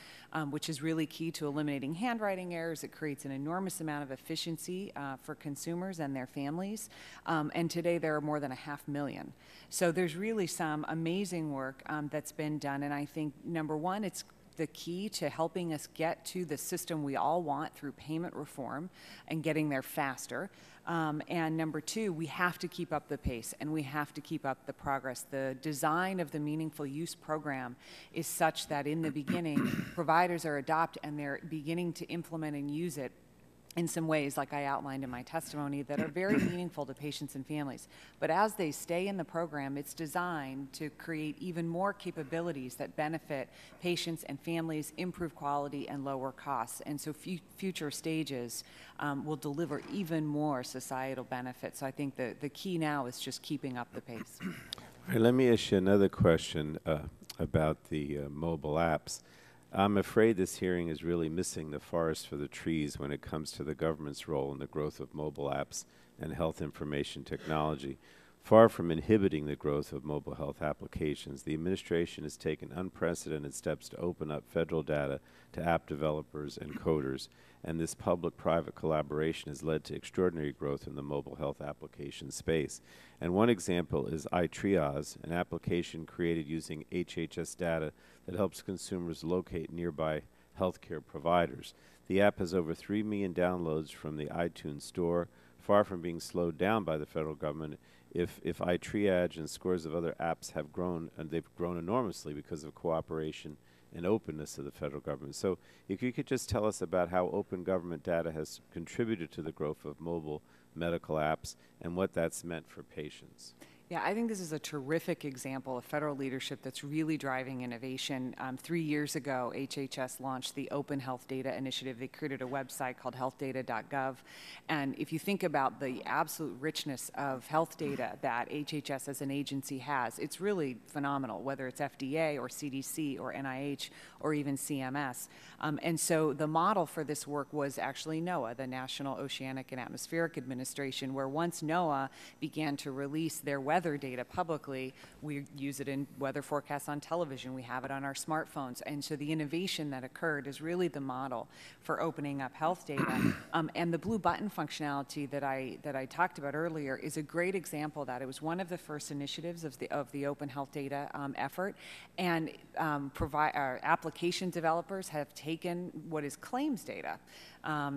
which is really key to eliminating handwriting errors. It creates an enormous amount of efficiency for consumers and their families. And today there are more than 500,000. So there's really some amazing work that's been done. And I think, number one, it's the key to helping us get to the system we all want through payment reform and getting there faster. And number two, we have to keep up the pace and we have to keep up the progress. The design of the Meaningful Use Program is such that in the beginning, providers are adopted and they're beginning to implement and use it in some ways, like I outlined in my testimony, that are very meaningful to patients and families. But as they stay in the program, it's designed to create even more capabilities that benefit patients and families, improve quality, and lower costs. And so future stages will deliver even more societal benefits. So I think the key now is just keeping up the pace.
All right, let me ask you another question about the mobile apps. I'm afraid this hearing is really missing the forest for the trees when it comes to the government's role in the growth of mobile apps and health information technology. Far from inhibiting the growth of mobile health applications, the administration has taken unprecedented steps to open up federal data to app developers and coders, and this public-private collaboration has led to extraordinary growth in the mobile health application space. And one example is iTriage, an application created using HHS data that helps consumers locate nearby healthcare providers. The app has over 3 million downloads from the iTunes Store, far from being slowed down by the federal government. If iTriage and scores of other apps have grown, and they've grown enormously because of cooperation and openness of the federal government. So if you could just tell us about how open government data has contributed to the growth of mobile medical apps and what that's meant for patients.
Yeah, I think this is a terrific example of federal leadership that's really driving innovation. 3 years ago, HHS launched the Open Health Data Initiative. They created a website called healthdata.gov. And if you think about the absolute richness of health data that HHS as an agency has, it's really phenomenal, whether it's FDA or CDC or NIH or even CMS. And so the model for this work was actually NOAA, the National Oceanic and Atmospheric Administration, where once NOAA began to release their weather data publicly, we use it in weather forecasts on television, we have it on our smartphones, and so the innovation that occurred is really the model for opening up health data. And the blue button functionality that I talked about earlier is a great example of that. It was one of the first initiatives of the Open Health Data effort, and application developers have taken what is claims data.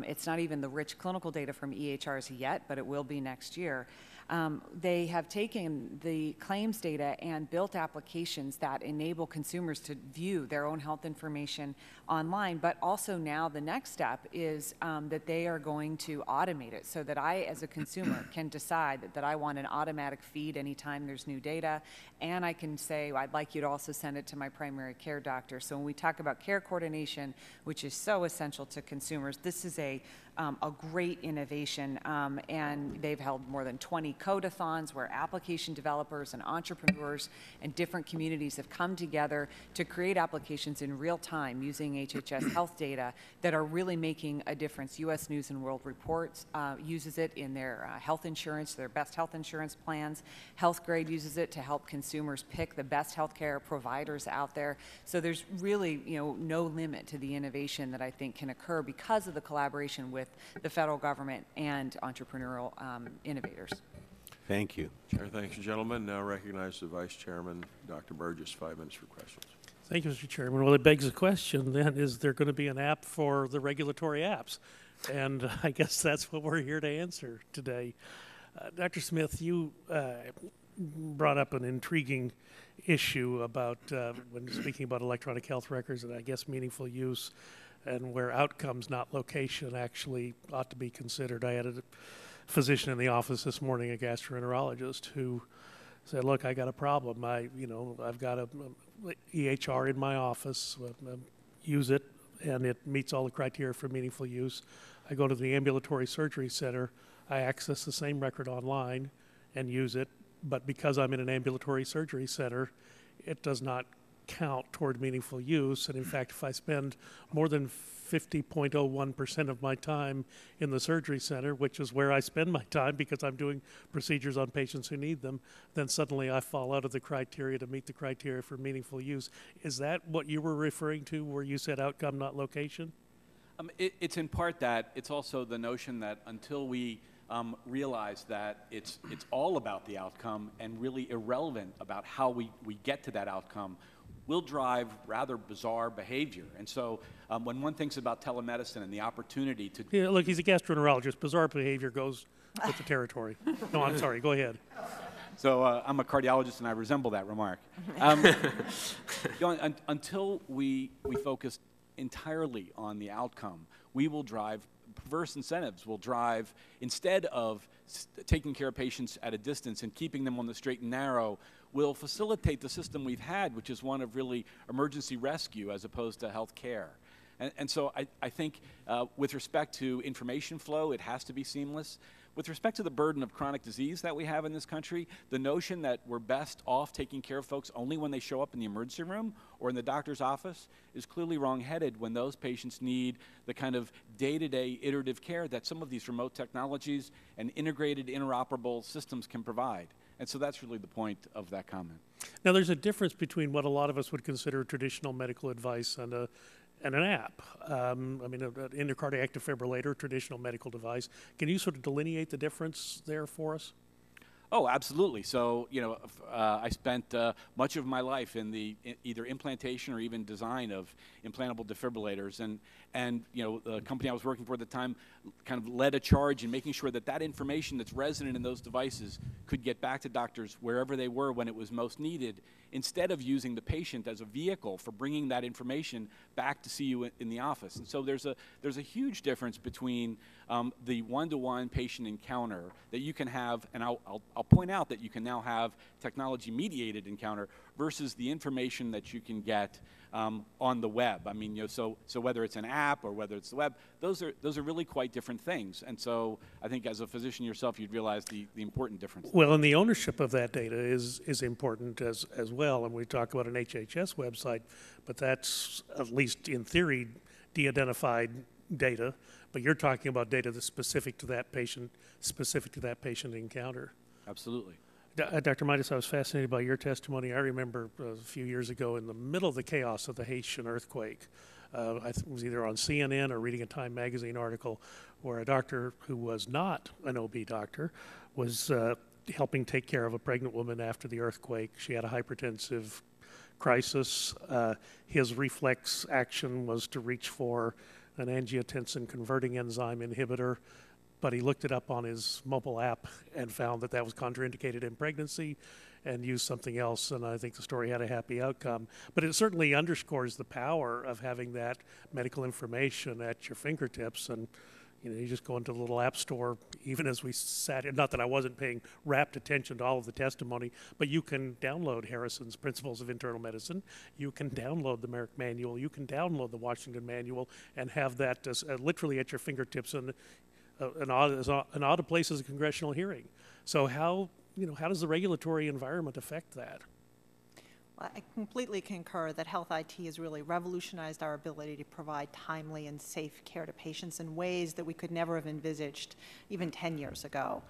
It's not even the rich clinical data from EHRs yet, but it will be next year. They have taken the claims data and built applications that enable consumers to view their own health information online, but also now the next step is that they are going to automate it so that I, as a consumer, can decide that I want an automatic feed anytime there's new data, and I can say, I'd like you to also send it to my primary care doctor. So when we talk about care coordination, which is so essential to consumers, this is a great innovation, and they've held more than 20 codathons where application developers and entrepreneurs and different communities have come together to create applications in real time using HHS health data that are really making a difference. U.S. News and World Report uses it in their health insurance, their best health insurance plans. Healthgrade uses it to help consumers pick the best healthcare providers out there. So there's really, no limit to the innovation that I think can occur because of the collaboration with the federal government and entrepreneurial innovators.
Thank you.
Chair, thanks, gentlemen. Now recognize the Vice Chairman, Dr. Burgess, 5 minutes for questions.
Thank you, Mr. Chairman. Well, it begs the question then, is there going to be an app for the regulatory apps? And I guess that's what we're here to answer today. Dr. Smith, you brought up an intriguing issue about when speaking about electronic health records and I guess meaningful use and where outcomes, not location, actually ought to be considered. I had a physician in the office this morning, a gastroenterologist, who said, look, I got a problem. I've got a EHR in my office, use it, and it meets all the criteria for meaningful use. I go to the ambulatory surgery center, I access the same record online and use it, but because I'm in an ambulatory surgery center, it does not count toward meaningful use. And in fact, if I spend more than 50.01% of my time in the surgery center, which is where I spend my time because I'm doing procedures on patients who need them, then suddenly I fall out of the criteria to meet the criteria for meaningful use. Is that what you were referring to where you said outcome, not location?
It's in part that. It's also the notion that until we realize that it's all about the outcome and really irrelevant about how we get to that outcome, will drive rather bizarre behavior. And so when one thinks about telemedicine and the opportunity to...
Yeah, look, he's a gastroenterologist. Bizarre behavior goes with the territory. No, I'm sorry. Go ahead.
So I'm a cardiologist, and I resemble that remark. Until we focus entirely on the outcome, we will drive perverse incentives will drive, instead of taking care of patients at a distance and keeping them on the straight and narrow, will facilitate the system we've had, which is one of really emergency rescue as opposed to health care. And so I think with respect to information flow, it has to be seamless. With respect to the burden of chronic disease that we have in this country, the notion that we're best off taking care of folks only when they show up in the emergency room or in the doctor's office is clearly wrong-headed when those patients need the kind of day-to-day iterative care that some of these remote technologies and integrated interoperable systems can provide. And so that's really the point of that comment.
Now, there's a difference between what a lot of us would consider traditional medical advice and an app. I mean, an endocardiac defibrillator, traditional medical device. Can you sort of delineate the difference there for us?
Oh, absolutely. So, you know, I spent much of my life in the either implantation or even design of implantable defibrillators, and you know, the company I was working for at the time kind of led a charge in making sure that that information that's resident in those devices could get back to doctors wherever they were when it was most needed, instead of using the patient as a vehicle for bringing that information back to see you in the office. And so there's a huge difference between the one-to-one patient encounter that you can have, and I'll point out that you can now have technology-mediated encounter versus the information that you can get on the web. I mean, you know, so whether it's an app or whether it's the web, those are really quite different things. And so I think as a physician yourself, you'd realize the important difference.
Well, and the ownership of that data is important as well. And we talk about an HHS website, but that's, at least in theory, de-identified data. But you're talking about data that's specific to that patient encounter.
Absolutely.
Dr. Midas, I was fascinated by your testimony. I remember a few years ago in the middle of the chaos of the Haitian earthquake, I was either on CNN or reading a Time magazine article where a doctor who was not an OB doctor was helping take care of a pregnant woman after the earthquake. She had a hypertensive crisis. His reflex action was to reach for an angiotensin converting enzyme inhibitor, but he looked it up on his mobile app and found that that was contraindicated in pregnancy and used something else, and I think the story had a happy outcome. But it certainly underscores the power of having that medical information at your fingertips, and you know, you just go into the little app store, even as we sat here, not that I wasn't paying rapt attention to all of the testimony, but you can download Harrison's Principles of Internal Medicine, you can download the Merck Manual, you can download the Washington Manual, and have that literally at your fingertips, and an odd place as a congressional hearing. So how does the regulatory environment affect that?
Well, I completely concur that health IT has really revolutionized our ability to provide timely and safe care to patients in ways that we could never have envisaged even 10 years ago.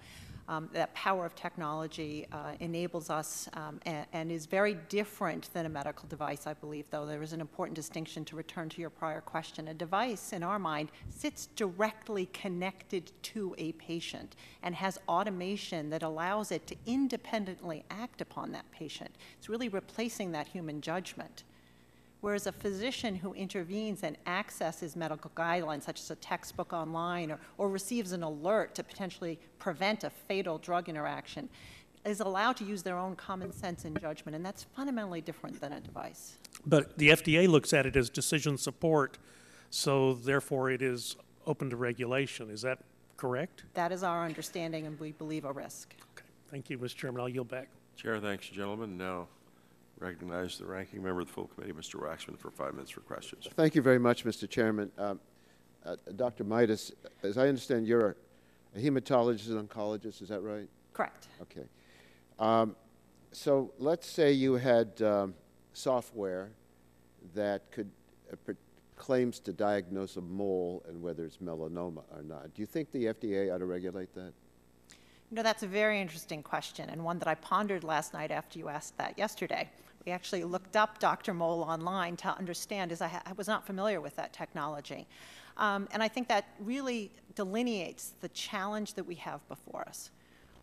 That power of technology enables us and is very different than a medical device, I believe, though there is an important distinction to return to your prior question. A device, in our mind, sits directly connected to a patient and has automation that allows it to independently act upon that patient. It's really replacing that human judgment. Whereas a physician who intervenes and accesses medical guidelines, such as a textbook online, or receives an alert to potentially prevent a fatal drug interaction, is allowed to use their own common sense and judgment, and that's fundamentally different than a device.
But the FDA looks at it as decision support, so therefore it is open to regulation. Is that correct?
That is our understanding, and we believe a risk.
Okay. Thank you, Mr. Chairman. I'll yield back.
Chair, thanks, gentlemen. Now recognize the ranking member of the full committee, Mr. Waxman, for 5 minutes for questions.
Thank you very much, Mr. Chairman. Dr. Midas, as I understand, you're a hematologist and oncologist, is that right?
Correct.
Okay. So let's say you had software that claims to diagnose a mole and whether it's melanoma or not. Do you think the FDA ought to regulate that?
You know, that's a very interesting question, and one that I pondered last night after you asked that yesterday. We actually looked up Dr. Mole online to understand, as I was not familiar with that technology. And I think that really delineates the challenge that we have before us.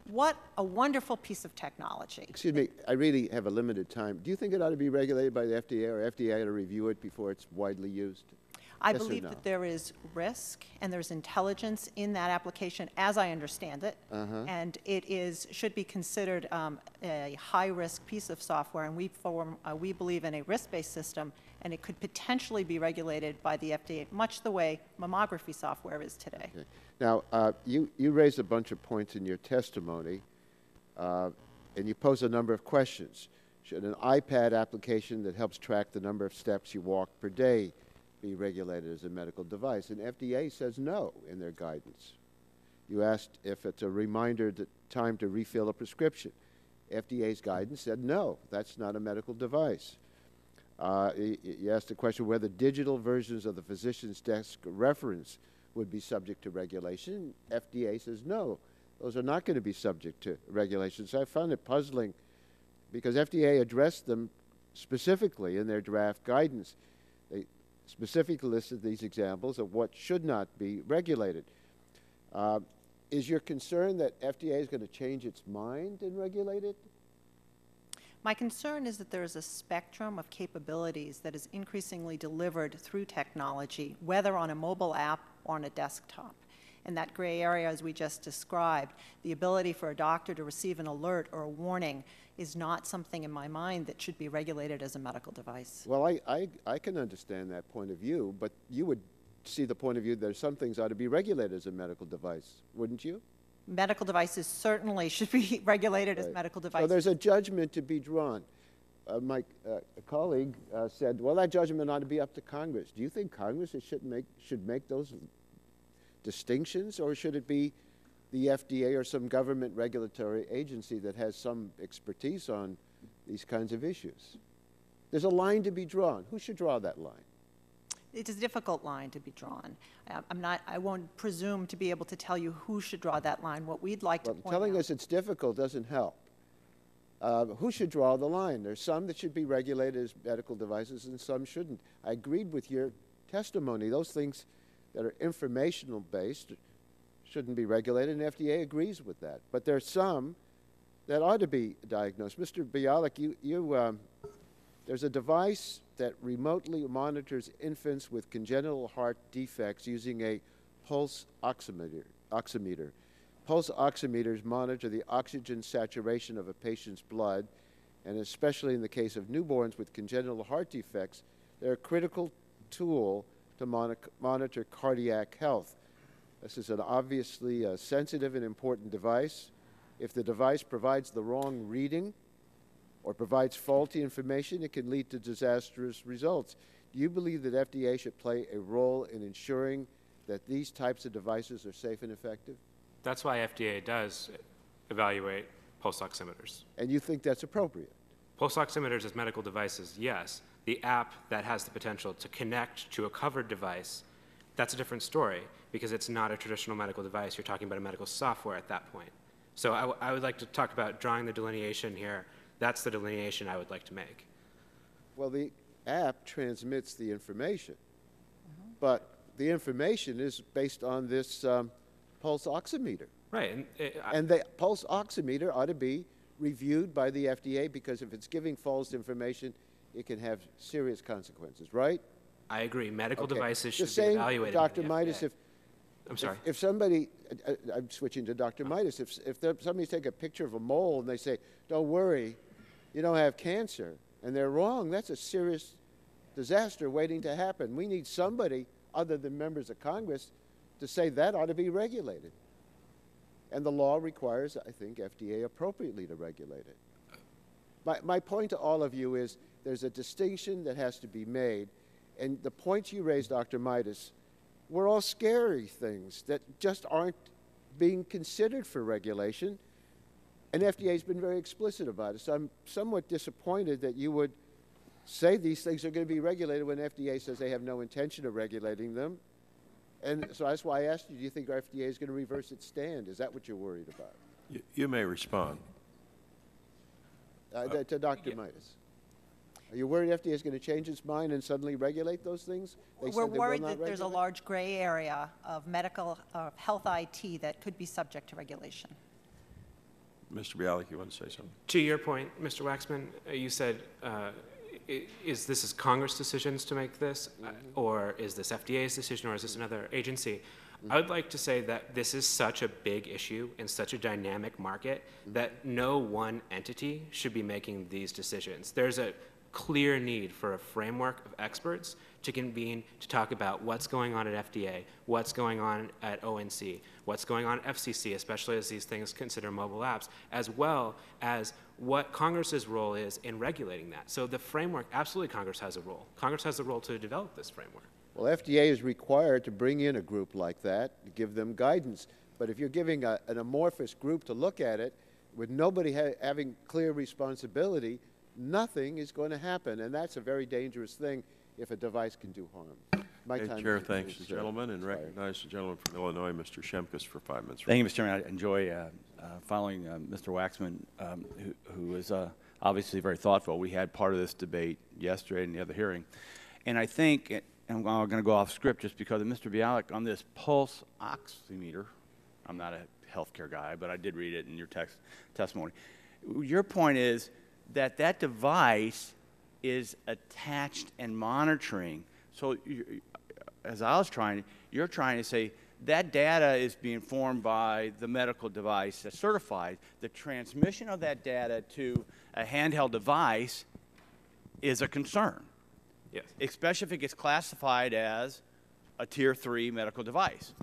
What a wonderful piece of technology.
Excuse me, I really have a limited time. Do you think it ought to be regulated by the FDA, or FDA ought to review it before it's widely used?
I
Yes or
believe
no?
that there is risk and there's intelligence in that application, as I understand it, and it should be considered a high-risk piece of software, and we believe in a risk-based system, and it could potentially be regulated by the FDA, much the way mammography software is today.
Okay. Now, you raised a bunch of points in your testimony, and you posed a number of questions. Should an iPad application that helps track the number of steps you walk per day be regulated as a medical device? And FDA says no in their guidance. You asked if it's a reminder that time to refill a prescription. FDA's guidance said no, that's not a medical device. You asked the question whether digital versions of the physician's desk reference would be subject to regulation. FDA says no, those are not going to be subject to regulation. So I found it puzzling because FDA addressed them specifically in their draft guidance. They specifically listed these examples of what should not be regulated. Is your concern that FDA is going to change its mind and regulate it?
My concern is that there is a spectrum of capabilities that is increasingly delivered through technology, whether on a mobile app or on a desktop. In that gray area, as we just described, the ability for a doctor to receive an alert or a warning is not something in my mind that should be regulated as a medical device.
Well, I can understand that point of view, but you would see the point of view that some things ought to be regulated as a medical device, wouldn't you?
Medical devices certainly should be regulated as medical devices.
So there's a judgment to be drawn. My colleague said, well, that judgment ought to be up to Congress. Do you think Congress should make those distinctions, or should it be the FDA or some government regulatory agency that has some expertise on these kinds of issues? There's a line to be drawn. Who should draw that line?
It's a difficult line to be drawn. I won't presume to be able to tell you who should draw that line. What we'd like to point
telling
out.
us it's difficult doesn't help. Who should draw the line? There's some that should be regulated as medical devices and some shouldn't. I agreed with your testimony. Those things that are informational based shouldn't be regulated, and FDA agrees with that. But there are some that ought to be diagnosed. Mr. Bialik, there's a device that remotely monitors infants with congenital heart defects using a pulse oximeter. Pulse oximeters monitor the oxygen saturation of a patient's blood, and especially in the case of newborns with congenital heart defects, they're a critical tool to monitor cardiac health. This is an obviously sensitive and important device. If the device provides the wrong reading or provides faulty information, it can lead to disastrous results. Do you believe that FDA should play a role in ensuring that these types of devices are safe and effective?
That's why FDA does evaluate pulse oximeters.
And you think that's appropriate?
Pulse oximeters as medical devices, yes. The app that has the potential to connect to a covered device, that's a different story because it's not a traditional medical device. You're talking about a medical software at that point. So I would like to talk about drawing the delineation here. That's the delineation I would like to make.
Well, the app transmits the information, but the information is based on this pulse oximeter.
Right.
And the pulse oximeter ought to be reviewed by the FDA because if it's giving false information, it can have serious consequences, right?
I agree. Medical devices should
Just
be
saying,
evaluated.
Dr. Midas,
I'm sorry.
if somebody, I'm switching to Dr. Midas, if somebody's taking a picture of a mole and they say, don't worry, you don't have cancer, and they're wrong, that's a serious disaster waiting to happen. We need somebody other than members of Congress to say that ought to be regulated. And the law requires, I think, FDA appropriately to regulate it. My point to all of you is there's a distinction that has to be made, and the points you raised, Dr. Midas, were all scary things that just aren't being considered for regulation, and FDA has been very explicit about it. So I'm somewhat disappointed that you would say these things are going to be regulated when FDA says they have no intention of regulating them. And so that's why I asked you, do you think our FDA is going to reverse its stand? Is that what you're worried about?
You may respond.
To Dr. Midas. Are you worried FDA is going to change its mind and suddenly regulate those things?
We're worried that there's a large gray area of medical health IT that could be subject to regulation.
Mr. Bialik, you want to say something?
To your point, Mr. Waxman, you said is this Congress' decisions to make this, or is this FDA's decision, or is this another agency? I would like to say that this is such a big issue in such a dynamic market that no one entity should be making these decisions. There's a clear need for a framework of experts to convene to talk about what's going on at FDA, what's going on at ONC, what's going on at FCC, especially as these things consider mobile apps, as well as what Congress's role is in regulating that. So the framework, absolutely Congress has a role. Congress has a role to develop this framework.
Well, FDA is required to bring in a group like that to give them guidance. But if you're giving an amorphous group to look at it, with nobody having clear responsibility, nothing is going to happen. And that's a very dangerous thing if a device can do harm. My time
Chair
is-
thanks
is,
the gentleman and
expired.
recognize the gentleman from Illinois, Mr. Shemkus, for 5 minutes.
Thank you, Mr. Chairman. I enjoy following Mr. Waxman, who is obviously very thoughtful. We had part of this debate yesterday in the other hearing. And I think, and I'm going to go off script just because of Mr. Bialik, on this pulse oximeter, I'm not a healthcare guy, but I did read it in your testimony. Your point is that that device is attached and monitoring. So as I was you're trying to say that data is being formed by the medical device that's certified. The transmission of that data to a handheld device is a concern.
Yes.
Especially if it gets classified as a Tier 3 medical device.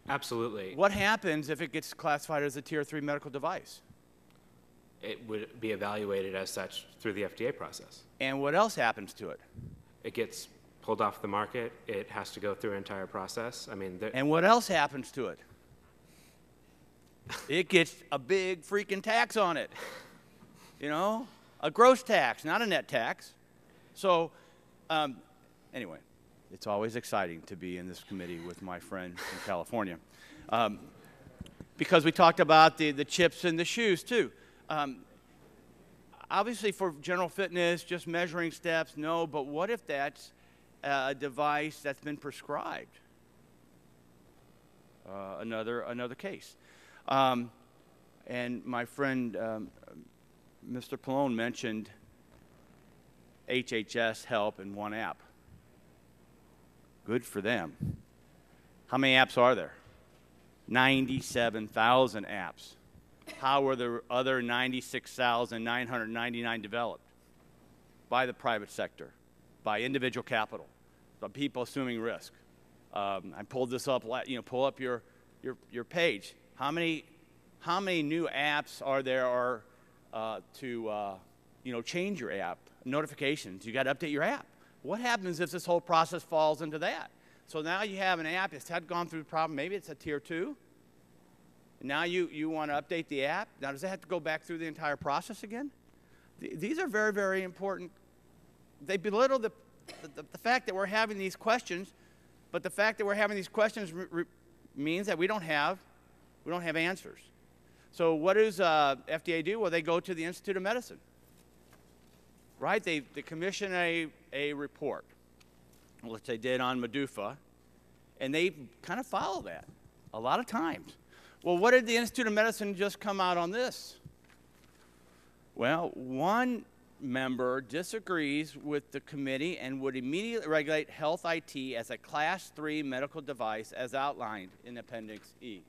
Absolutely.
What happens if it gets classified as a Tier 3 medical device?
It would be evaluated as such through the FDA process.
And what else happens to it?
It gets pulled off the market. It has to go through an entire process. I mean,
And what else happens to it? It gets a big freaking tax on it. You know? A gross tax, not a net tax. So, anyway, it's always exciting to be in this committee with my friend from California. Because we talked about the chips in the shoes, too. Obviously, for general fitness, just measuring steps, no, but what if that's a device that's been prescribed? Another case. And my friend, Mr. Pallone, mentioned HHS help in one app. Good for them. How many apps are there? 97,000 apps. How were the other 96,999 developed? By the private sector, by individual capital, by people assuming risk. I pulled this up. Pull up your page. How many new apps are there to change your app? Notifications. You got to update your app. What happens if this whole process falls into that? So now you have an app. It's had gone through the problem. Maybe it's a Tier 2. Now you want to update the app. Now, does it have to go back through the entire process again? These are very, very important. They belittle the fact that we're having these questions, but the fact that we're having these questions means that we don't have answers. So what does FDA do? Well, they go to the Institute of Medicine, right? They commission a report, which they did on Medufa, and they kind of follow that a lot of times. Well, what did the Institute of Medicine just come out on this? Well, one member disagrees with the committee and would immediately regulate health IT as a Class 3 medical device as outlined in Appendix E.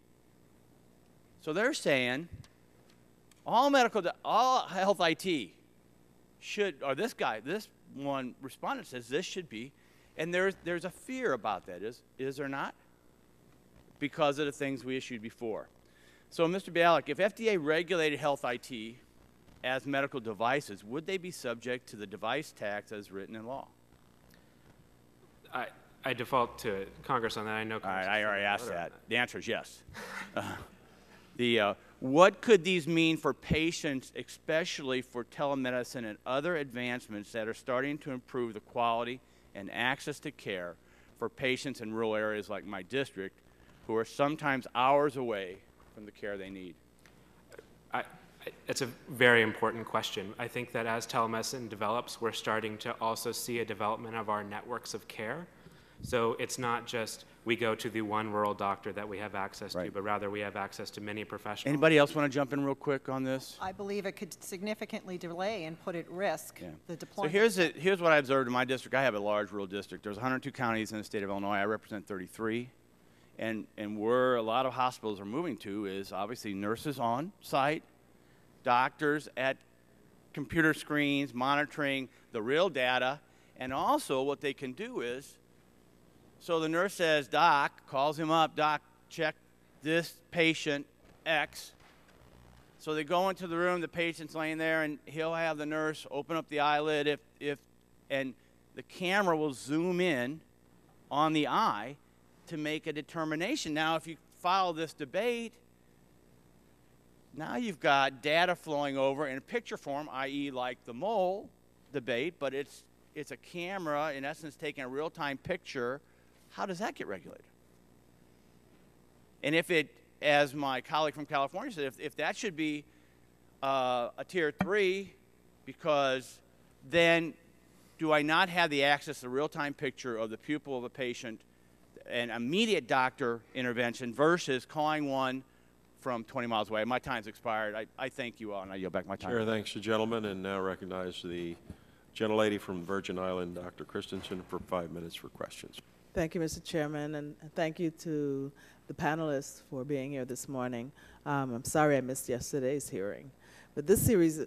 So they're saying all health IT should, or this one respondent says this should be, and there's a fear about that, is there not? Because of the things we issued before. So, Mr. Bialik, if FDA regulated health IT as medical devices, would they be subject to the device tax as written in law?
I default to Congress on that. I know Congress.
All right, I already asked that. The answer is yes. What could these mean for patients, especially for telemedicine and other advancements that are starting to improve the quality and access to care for patients in rural areas like my district, who are sometimes hours away from the care they need?
It's a very important question. I think that as telemedicine develops, we're starting to also see a development of our networks of care. So it's not just we go to the one rural doctor that we have access to, but rather we have access to many professionals.
Anybody else want to jump in real quick on this?
I believe it could significantly delay and put at risk the
So
deployment.
here's what I observed in my district. I have a large rural district. There's 102 counties in the state of Illinois. I represent 33. And where a lot of hospitals are moving to is obviously nurses on site, doctors at computer screens monitoring the real data. And also what they can do is, so the nurse says, Doc, calls him up, Doc, check this patient X. So they go into the room, the patient's laying there, and he'll have the nurse open up the eyelid and the camera will zoom in on the eye to make a determination. Now, if you follow this debate, now you've got data flowing over in a picture form, i.e. like the mole debate, but it's a camera, in essence, taking a real-time picture. How does that get regulated? And if it, as my colleague from California said, if that should be a tier 3, because then do I not have the access to the real-time picture of the pupil of a patient and immediate doctor intervention versus calling one from 20 miles away? My time's expired. I thank you all, and I yield back my time.
Chair, thanks to the gentleman, and now recognize the gentlelady from Virgin Island, Dr. Christensen, for 5 minutes for questions.
Thank you, Mr. Chairman, and thank you to the panelists for being here this morning. I'm sorry I missed yesterday's hearing, but this series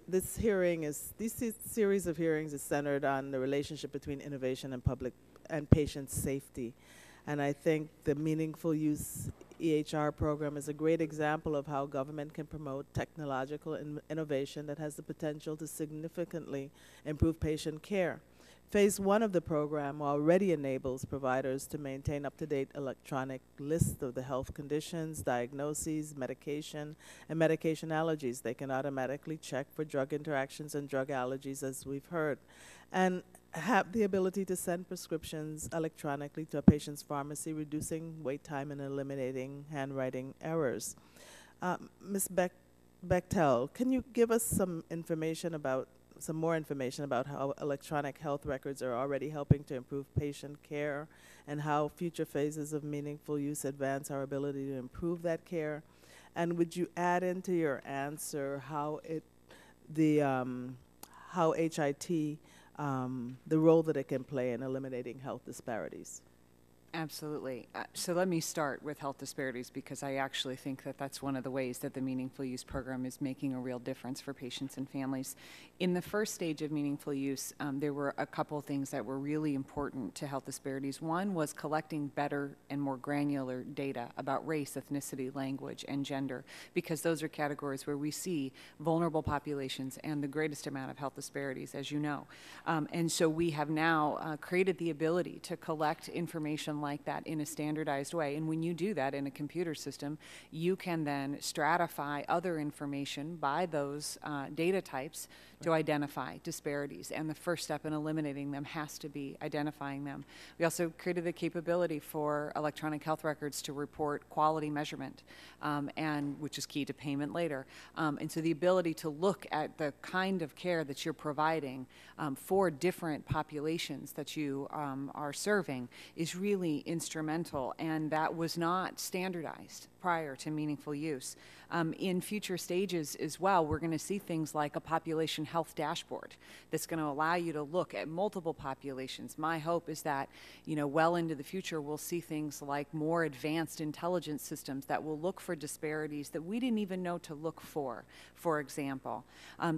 of hearings is centered on the relationship between innovation and public and patient safety. And I think the Meaningful Use EHR program is a great example of how government can promote technological innovation that has the potential to significantly improve patient care. Phase 1 of the program already enables providers to maintain up-to-date electronic lists of the health conditions, diagnoses, medication, and medication allergies. They can automatically check for drug interactions and drug allergies, as we've heard, and have the ability to send prescriptions electronically to a patient's pharmacy, reducing wait time and eliminating handwriting errors. Ms. Bechtel, can you give us some more information about how electronic health records are already helping to improve patient care and how future phases of Meaningful Use advance our ability to improve that care? And would you add into your answer how HIT, the role that it can play in eliminating health disparities?
Absolutely. So let me start with health disparities, because I actually think that that's one of the ways that the Meaningful Use program is making a real difference for patients and families. In the first stage of Meaningful Use, there were a couple things that were really important to health disparities. One was collecting better and more granular data about race, ethnicity, language, and gender, because those are categories where we see vulnerable populations and the greatest amount of health disparities, as you know. And so we have now created the ability to collect information like that in a standardized way. And when you do that in a computer system, you can then stratify other information by those data types to identify disparities. And the first step in eliminating them has to be identifying them. We also created the capability for electronic health records to report quality measurement, and which is key to payment later. And so the ability to look at the kind of care that you're providing for different populations that you are serving is really instrumental, and that was not standardized prior to Meaningful Use. In future stages as well, we're going to see things like a population health dashboard that's going to allow you to look at multiple populations. My hope is that, well into the future, we'll see things like more advanced intelligence systems that will look for disparities that we didn't even know to look for example.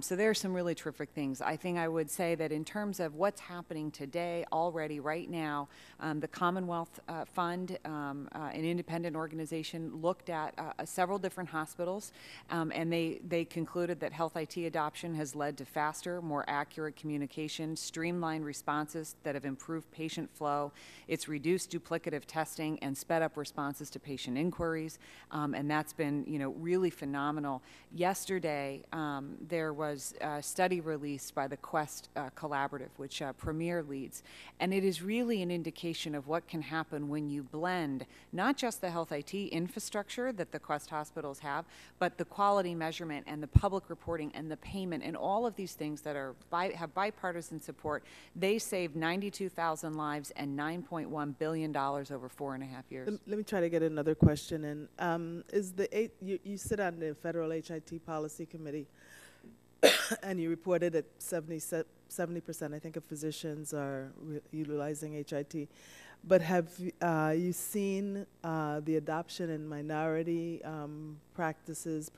So there are some really terrific things. I think I would say that in terms of what's happening today, already right now, the Commonwealth Fund, an independent organization, looked at several different hospitals, and they concluded that health IT adoption has led to faster, more accurate communication, streamlined responses that have improved patient flow. It's reduced duplicative testing and sped up responses to patient inquiries, and that's been, really phenomenal. Yesterday, there was a study released by the Quest Collaborative, which Premier leads, and it is really an indication of what can happen when you blend not just the health IT infrastructure that the Quest hospitals have, but the quality measurement and the public reporting and the payment and all of these things that are have bipartisan support. They saved 92,000 lives and $9.1 billion over 4.5 years.
Let me try to get another question in. You sit on the Federal HIT Policy Committee, and you reported that 70%, I think, of physicians are utilizing HIT. But have you seen the adoption in minority practices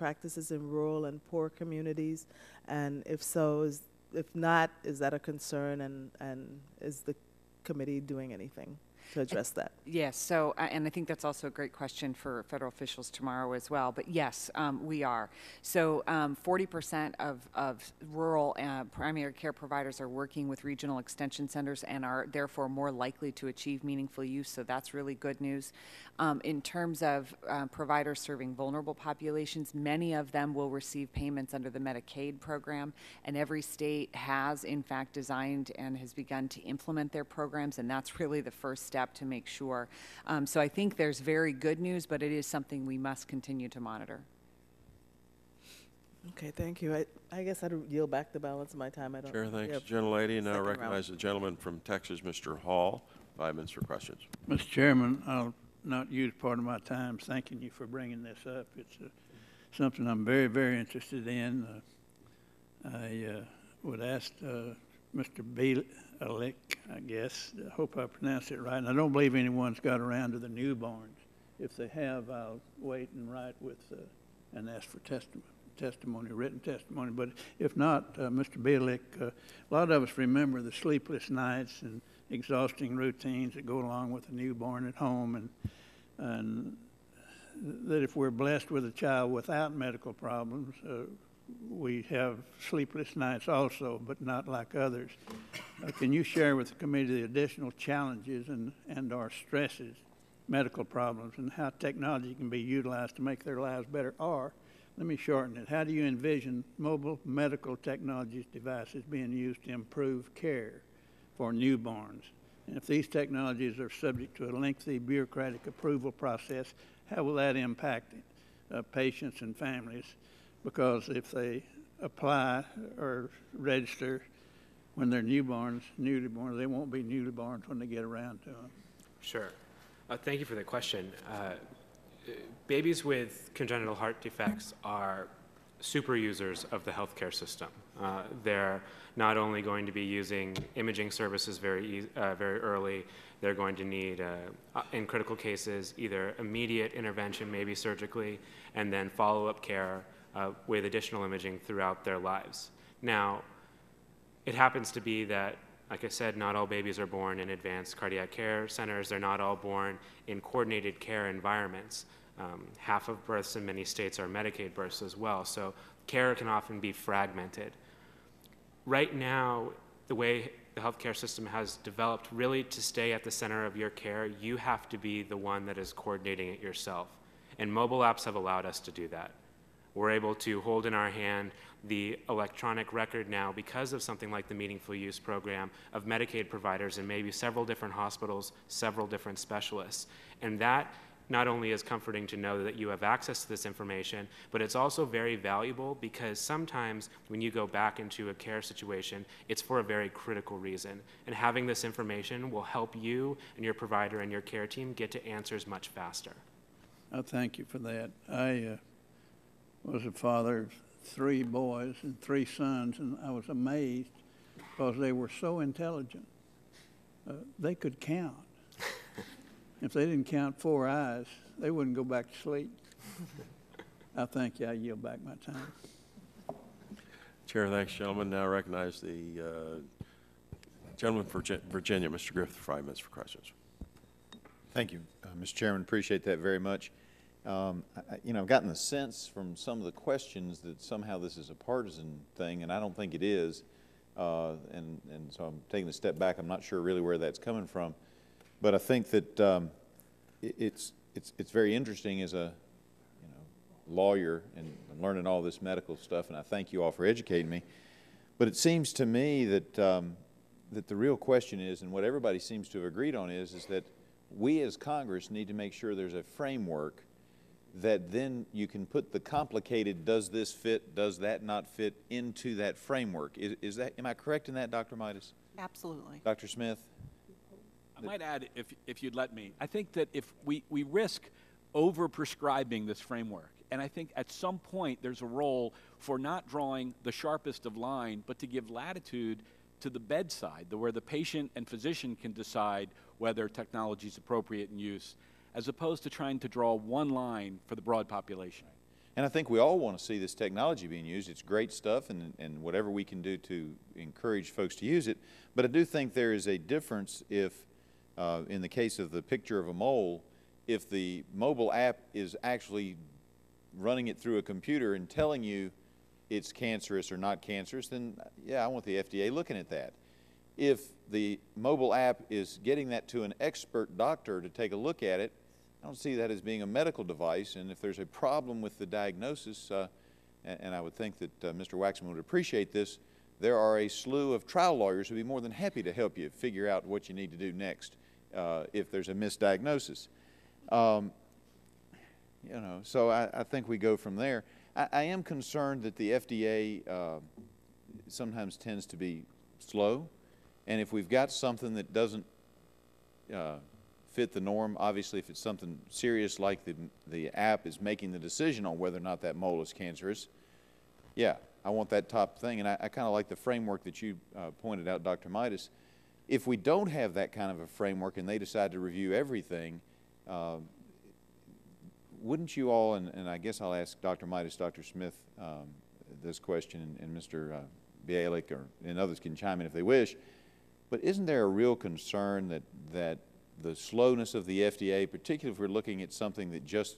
in rural and poor communities? And if so, if not, is that a concern? And is the committee doing anything to address that?
Yes, so, and I think that's also a great question for federal officials tomorrow as well, but yes, we are. So 40% of rural primary care providers are working with regional extension centers and are therefore more likely to achieve meaningful use, so that's really good news. In terms of providers serving vulnerable populations, many of them will receive payments under the Medicaid program, and every state has in fact designed and has begun to implement their programs, and that's really the first step to make sure. So I think there's very good news, but it is something we must continue to monitor.
Okay, thank you. I guess I'd yield back the balance of my time. I don't.
Chair, thanks, gentlelady. Now recognize the gentleman from Texas, Mr. Hall. 5 minutes for questions.
Mr. Chairman, I'll not use part of my time thanking you for bringing this up. It's something I'm very, very interested in. I would ask Mr. Bielek, I guess, I hope I pronounced it right, and I don't believe anyone's got around to the newborns. If they have, I'll wait and write with and ask for testimony, written testimony. But if not, Mr. Bielek, a lot of us remember the sleepless nights and exhausting routines that go along with a newborn at home, and that if we're blessed with a child without medical problems, we have sleepless nights also, but not like others. Can you share with the committee the additional challenges and our stresses, medical problems, and how technology can be utilized to make their lives better? Or, let me shorten it, how do you envision mobile medical technologies devices being used to improve care for newborns? And if these technologies are subject to a lengthy bureaucratic approval process, how will that impact patients and families? Because if they apply or register when they're newborns, they won't be newborns when they get around to them.
Sure. Thank you for the question. Babies with congenital heart defects are super users of the healthcare system. They're not only going to be using imaging services very early, they're going to need, in critical cases, either immediate intervention, maybe surgically, and then follow-up care with additional imaging throughout their lives. Now, it happens to be that, like I said, not all babies are born in advanced cardiac care centers. They're not all born in coordinated care environments. Half of births in many states are Medicaid births as well, so care can often be fragmented. Right now, the way the healthcare system has developed, really to stay at the center of your care, you have to be the one that is coordinating it yourself. And mobile apps have allowed us to do that. We're able to hold in our hand the electronic record now, because of something like the Meaningful Use program, of Medicaid providers in maybe several different hospitals, several different specialists. And that not only is comforting to know that you have access to this information, but it's also very valuable because sometimes when you go back into a care situation, it's for a very critical reason. And having this information will help you and your provider and your care team get to answers much faster.
Thank you for that. I was a father of 3 boys and 3 sons, and I was amazed because they were so intelligent. They could count. If they didn't count 4 eyes, they wouldn't go back to sleep. I thank you. I yield back my time.
Chair, thanks, gentlemen. Now recognize the gentleman from Virginia, Mr. Griffith, for 5 minutes for questions.
Thank you, Mr. Chairman. Appreciate that very much. I've gotten the sense from some of the questions that somehow this is a partisan thing, and I don't think it is. And so I'm taking a step back. I'm not sure really where that's coming from. But I think that it's very interesting as a lawyer and learning all this medical stuff, and I thank you all for educating me. But it seems to me that that the real question is, and what everybody seems to have agreed on is that we as Congress need to make sure there's a framework that then you can put the complicated, does this fit, does that not fit, into that framework. Is that, am I correct in that, Dr. Midas?
Absolutely.
Dr. Smith?
I might add, if you'd let me, I think that if we risk over-prescribing this framework, and I think at some point there's a role for not drawing the sharpest of line, but to give latitude to the bedside, where the patient and physician can decide whether technology is appropriate in use, as opposed to trying to draw one line for the broad population.
And I think we all want to see this technology being used. It's great stuff, and whatever we can do to encourage folks to use it. But I do think there is a difference if, in the case of the picture of a mole, if the mobile app is actually running it through a computer and telling you it's cancerous or not cancerous, then yeah, I want the FDA looking at that. If the mobile app is getting that to an expert doctor to take a look at it, I don't see that as being a medical device, and if there's a problem with the diagnosis, and I would think that Mr. Waxman would appreciate this, there are a slew of trial lawyers who would be more than happy to help you figure out what you need to do next if there's a misdiagnosis. You know, so I think we go from there. I am concerned that the FDA sometimes tends to be slow, and if we've got something that doesn't fit the norm, obviously if it's something serious like the app is making the decision on whether or not that mole is cancerous, yeah, I want that top thing. And I kind of like the framework that you pointed out, Dr. Midas. If we don't have that kind of a framework and they decide to review everything, wouldn't you all, and I guess I'll ask Dr. Midas, Dr. Smith this question, and Mr. Bialik and others can chime in if they wish, but isn't there a real concern that the slowness of the FDA, particularly if we're looking at something that just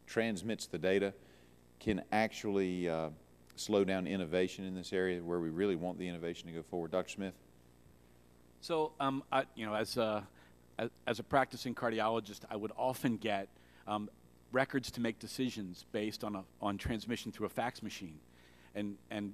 transmits the data, can actually slow down innovation in this area where we really want the innovation to go forward? Dr. Smith?
So, you know, as a practicing cardiologist, I would often get records to make decisions based on transmission through a fax machine, and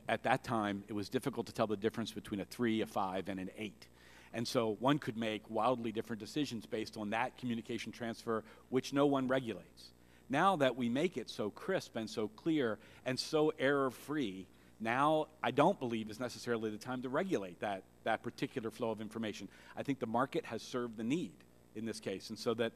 at that time it was difficult to tell the difference between a 3, a 5, and an 8. And so one could make wildly different decisions based on that communication transfer, which no one regulates. Now that we make it so crisp and so clear and so error-free, now I don't believe is necessarily the time to regulate that particular flow of information. I think the market has served the need in this case, and so that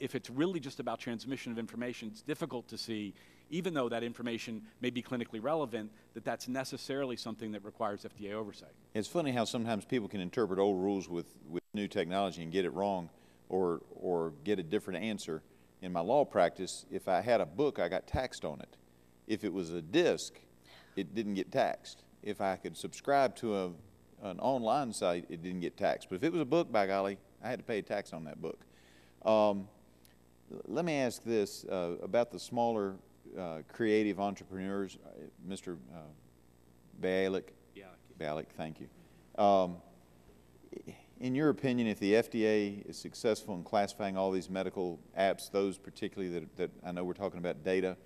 if it's really just about transmission of information, it's difficult to see, even though that information may be clinically relevant, that that's necessarily something that requires FDA oversight.
It's funny how sometimes people can interpret old rules with new technology and get it wrong or get a different answer. In my law practice, if I had a book, I got taxed on it. If it was a disc, it didn't get taxed. If I could subscribe to an online site, it didn't get taxed. But if it was a book, by golly, I had to pay a tax on that book. Let me ask this about the smaller creative entrepreneurs, Mr. Bialik. Bialik, thank you. In your opinion, if the FDA is successful in classifying all these medical apps, those particularly that I know we're talking about data,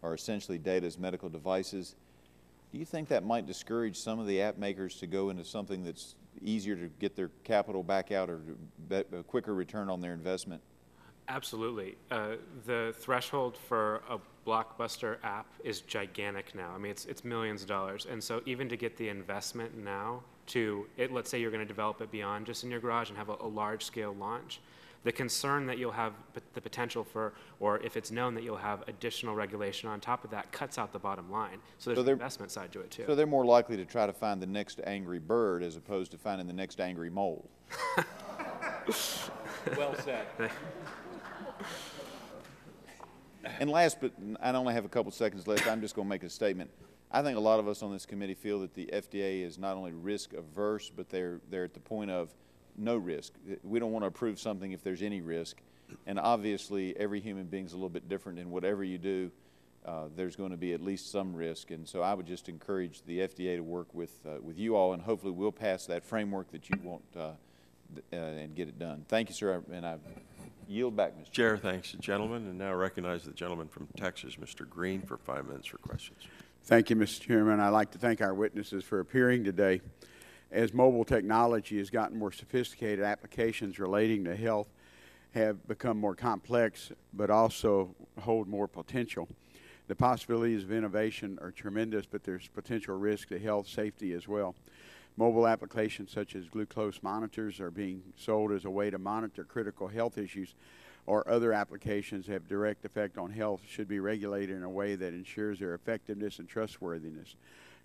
are essentially data as medical devices, do you think that might discourage some of the app makers to go into something that's easier to get their capital back out or a quicker return on their investment?
Absolutely. The threshold for a blockbuster app is gigantic now. I mean, it's millions of dollars. And so even to get the investment now to it, let's say you're going to develop it beyond just in your garage and have a large-scale launch, the concern that you'll have the potential for, or if it's known that you'll have additional regulation on top of that, cuts out the bottom line. So there's an investment side to it, too.
So they're more likely to try to find the next angry bird as opposed to finding the next angry mole.
Well said.
And last, but I only have a couple seconds left, I'm just going to make a statement. I think a lot of us on this committee feel that the FDA is not only risk averse, but they're at the point of no risk. We don't want to approve something if there's any risk. And obviously, every human being is a little bit different, and whatever you do, there's going to be at least some risk. And so I would just encourage the FDA to work with you all, and hopefully we'll pass that framework that you want and get it done. Thank you, sir, and I yield back, Mr.
Chair, thanks, gentlemen, and now recognize the gentleman from Texas, Mr. Green, for 5 minutes for questions.
Thank you, Mr. Chairman. I'd like to thank our witnesses for appearing today. As mobile technology has gotten more sophisticated, applications relating to health have become more complex, but also hold more potential. The possibilities of innovation are tremendous, but there's potential risk to health safety as well. Mobile applications such as glucose monitors are being sold as a way to monitor critical health issues, or other applications have direct effect on health should be regulated in a way that ensures their effectiveness and trustworthiness.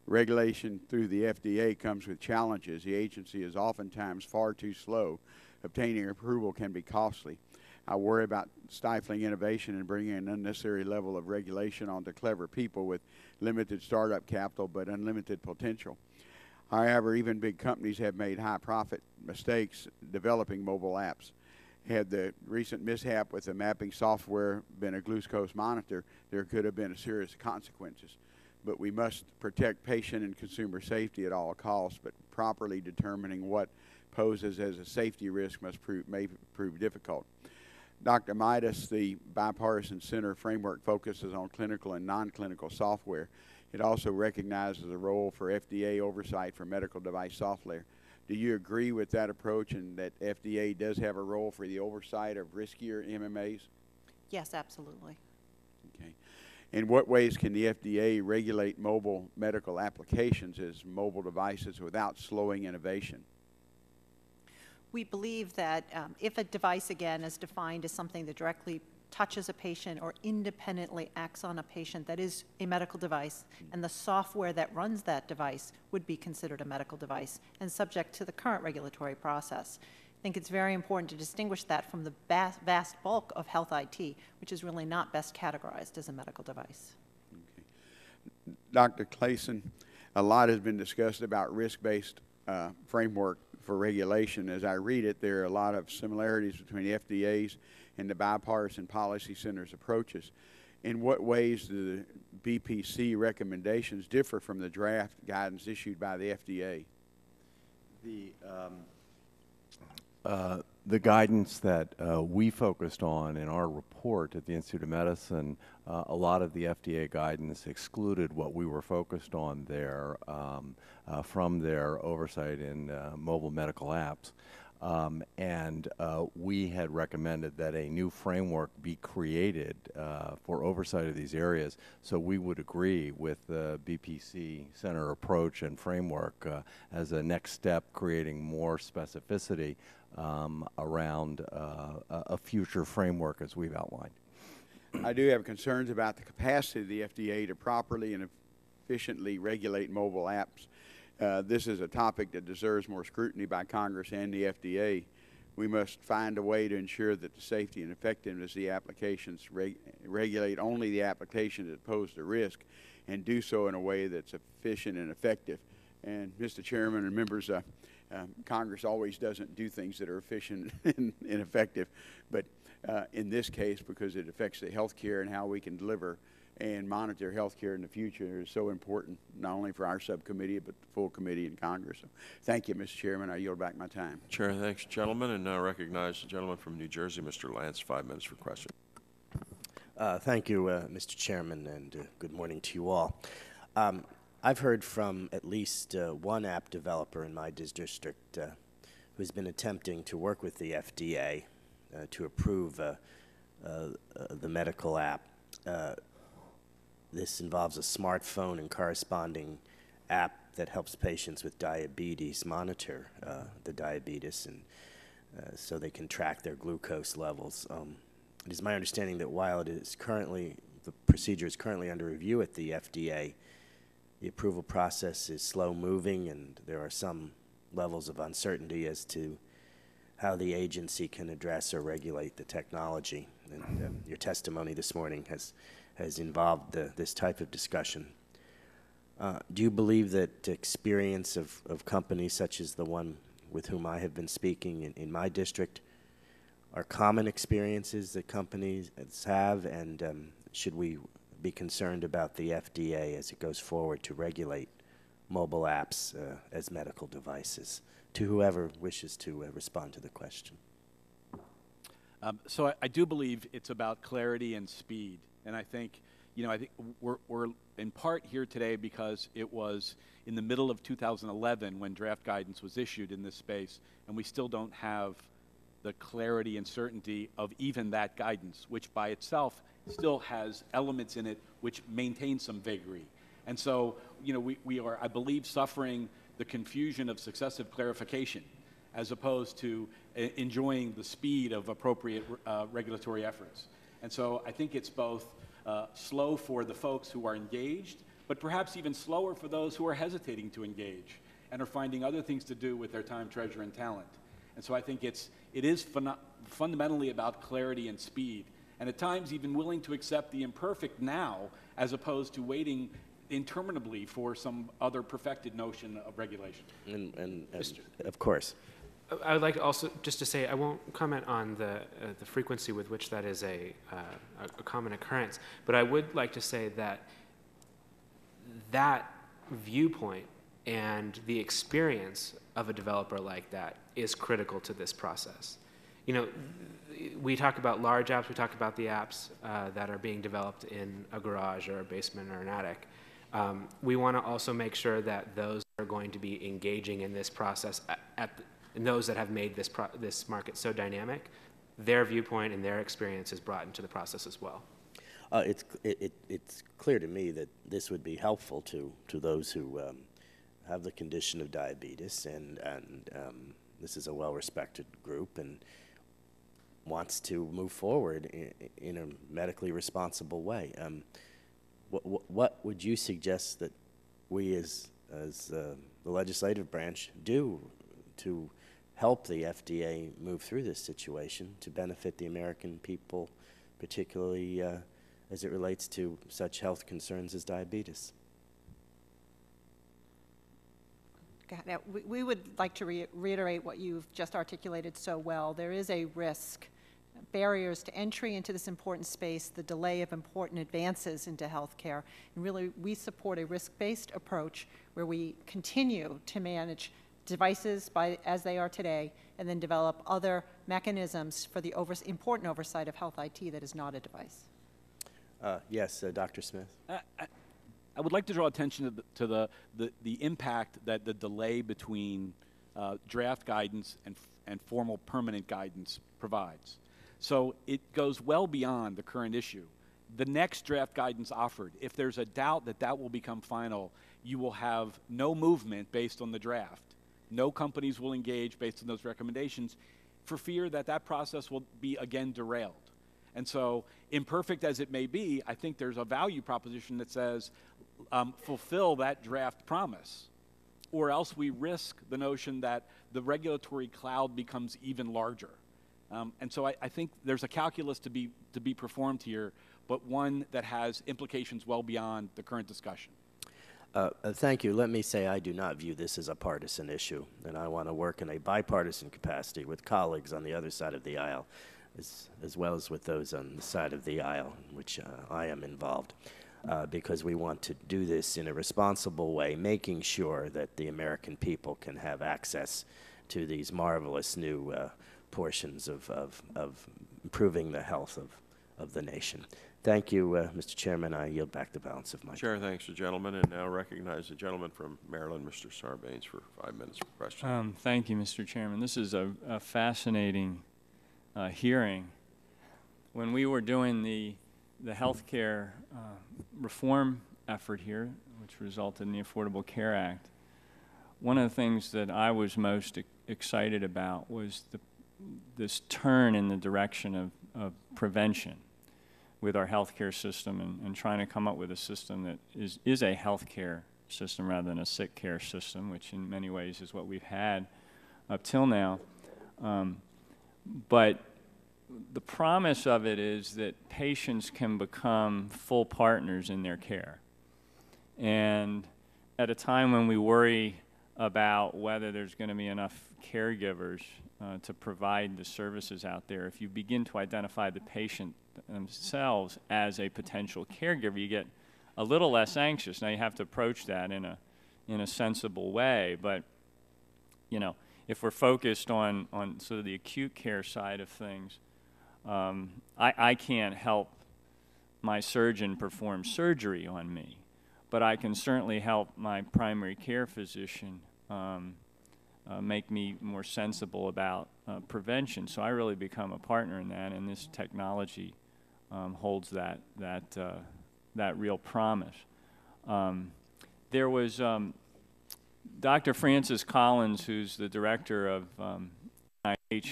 Regulation through the FDA comes with challenges. The agency is oftentimes far too slow. Obtaining approval can be costly. I worry about stifling innovation and bringing an unnecessary level of regulation onto clever people with limited startup capital but unlimited potential. However, even big companies have made high-profit mistakes developing mobile apps. Had the recent mishap with the mapping software been a glucose monitor, there could have been serious consequences. But we must protect patient and consumer safety at all costs, but properly determining what poses as a safety risk may prove difficult. Dr. Midas, the Bipartisan Center framework focuses on clinical and non-clinical software. It also recognizes a role for FDA oversight for medical device software. Do you agree with that approach and that FDA does have a role for the oversight of riskier MMAs?
Yes, absolutely.
Okay. In what ways can the FDA regulate mobile medical applications as mobile devices without slowing innovation?
We believe that if a device, again, is defined as something that directly touches a patient or independently acts on a patient, that is a medical device, and the software that runs that device would be considered a medical device and subject to the current regulatory process. I think it's very important to distinguish that from the vast bulk of health IT, which is really not best categorized as a medical device.
Okay. Dr. Clayson, a lot has been discussed about risk-based framework for regulation. As I read it, there are a lot of similarities between the FDA's and the Bipartisan Policy Center's approaches. In what ways do the BPC recommendations differ from the draft guidance issued by the FDA?
The guidance that we focused on in our report at the Institute of Medicine, a lot of the FDA guidance excluded what we were focused on there from their oversight in mobile medical apps. We had recommended that a new framework be created for oversight of these areas, so we would agree with the BPC Center approach and framework as a next step, creating more specificity around a future framework as we've outlined.
I do have concerns about the capacity of the FDA to properly and efficiently regulate mobile apps. This is a topic that deserves more scrutiny by Congress and the FDA. We must find a way to ensure that the safety and effectiveness of the applications regulate only the applications that pose the risk and do so in a way that's efficient and effective. And Mr. Chairman and members, Congress always doesn't do things that are efficient and effective, but in this case, because it affects the health care and how we can deliver and monitor health care in the future is so important, not only for our subcommittee, but the full committee in Congress. So thank you, Mr. Chairman. I yield back my time.
Chair, thanks, gentlemen, and now recognize the gentleman from New Jersey, Mr. Lance, 5 minutes for question.
Thank you, Mr. Chairman, and good morning to you all. I've heard from at least one app developer in my district who's been attempting to work with the FDA to approve the medical app. This involves a smartphone and corresponding app that helps patients with diabetes monitor the diabetes, and so they can track their glucose levels. It is my understanding that while it is currently, the procedure is currently under review at the FDA, the approval process is slow-moving, and there are some levels of uncertainty as to how the agency can address or regulate the technology. And your testimony this morning has involved this type of discussion. Do you believe that experience of companies such as the one with whom I have been speaking in my district are common experiences that companies have, and should we be concerned about the FDA as it goes forward to regulate mobile apps as medical devices? To whoever wishes to respond to the question.
So I do believe it's about clarity and speed, and I think, I think we're in part here today because it was in the middle of 2011 when draft guidance was issued in this space, and we still don't have the clarity and certainty of even that guidance, which by itself still has elements in it which maintain some vagary. And so, you know, we are, I believe, suffering the confusion of successive clarification as opposed to enjoying the speed of appropriate regulatory efforts. And so I think it's both slow for the folks who are engaged, but perhaps even slower for those who are hesitating to engage and are finding other things to do with their time, treasure, and talent. And so I think it is fundamentally about clarity and speed, and at times even willing to accept the imperfect now as opposed to waiting interminably for some other perfected notion of regulation.
And of course.
I would like also just to say I won't comment on the frequency with which that is a common occurrence, but I would like to say that that viewpoint and the experience of a developer like that is critical to this process. You know, we talk about large apps, we talk about the apps that are being developed in a garage or a basement or an attic. We want to also make sure that those are going to be engaging in this process and those that have made this market so dynamic, their viewpoint and their experience is brought into the process as well.
It's clear to me that this would be helpful to those who have the condition of diabetes, and this is a well-respected group and wants to move forward in a medically responsible way. What would you suggest that we as the legislative branch do to help the FDA move through this situation to benefit the American people, particularly as it relates to such health concerns as diabetes?
Now, we would like to reiterate what you've just articulated so well. There is a risk, barriers to entry into this important space, the delay of important advances into healthcare. And really, we support a risk-based approach where we continue to manage devices as they are today, and then develop other mechanisms for the important oversight of health IT that is not a device.
Yes, Dr. Smith.
I would like to draw attention to the impact that the delay between draft guidance and formal permanent guidance provides. So it goes well beyond the current issue. The next draft guidance offered, if there's a doubt that that will become final, you will have no movement based on the draft. No companies will engage based on those recommendations for fear that that process will be again derailed. And so, imperfect as it may be, I think there's a value proposition that says fulfill that draft promise, or else we risk the notion that the regulatory cloud becomes even larger. And so I think there's a calculus to be performed here, but one that has implications well beyond the current discussion.
Thank you. Let me say I do not view this as a partisan issue, and I want to work in a bipartisan capacity with colleagues on the other side of the aisle, as well as with those on the side of the aisle in which I am involved, because we want to do this in a responsible way, making sure that the American people can have access to these marvelous new portions of improving the health of the nation. Thank you, Mr. Chairman. I yield back the balance of my time.
Chair thanks the gentleman, and now recognize the gentleman from Maryland, Mr. Sarbanes, for 5 minutes for questions.
Thank you, Mr. Chairman. This is a fascinating hearing. When we were doing the healthcare reform effort here, which resulted in the Affordable Care Act, one of the things that I was most excited about was this turn in the direction of prevention with our healthcare system, and trying to come up with a system that is a healthcare system rather than a sick care system, which in many ways is what we've had up till now. But the promise of it is that patients can become full partners in their care. And at a time when we worry about whether there's going to be enough caregivers to provide the services out there, if you begin to identify the patient themselves as a potential caregiver, you get a little less anxious. Now you have to approach that in a sensible way, but you know, if we're focused on sort of the acute care side of things, I can't help my surgeon perform surgery on me, but I can certainly help my primary care physician make me more sensible about prevention. So I really become a partner in that, and this technology holds that real promise. There was Dr. Francis Collins, who's the director of NIH,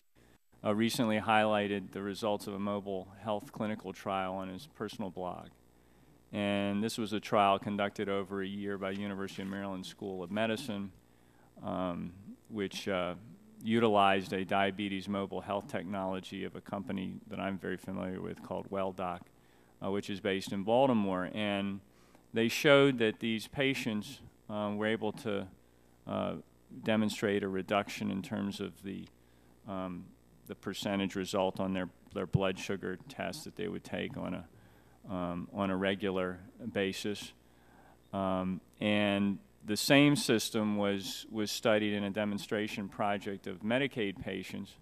recently highlighted the results of a mobile health clinical trial on his personal blog. And this was a trial conducted over a year by University of Maryland School of Medicine, which utilized a diabetes mobile health technology of a company that I'm very familiar with called WellDoc, which is based in Baltimore. And they showed that these patients were able to demonstrate a reduction in terms of the percentage result on their blood sugar test that they would take on a regular basis. And the same system was studied in a demonstration project of Medicaid patients,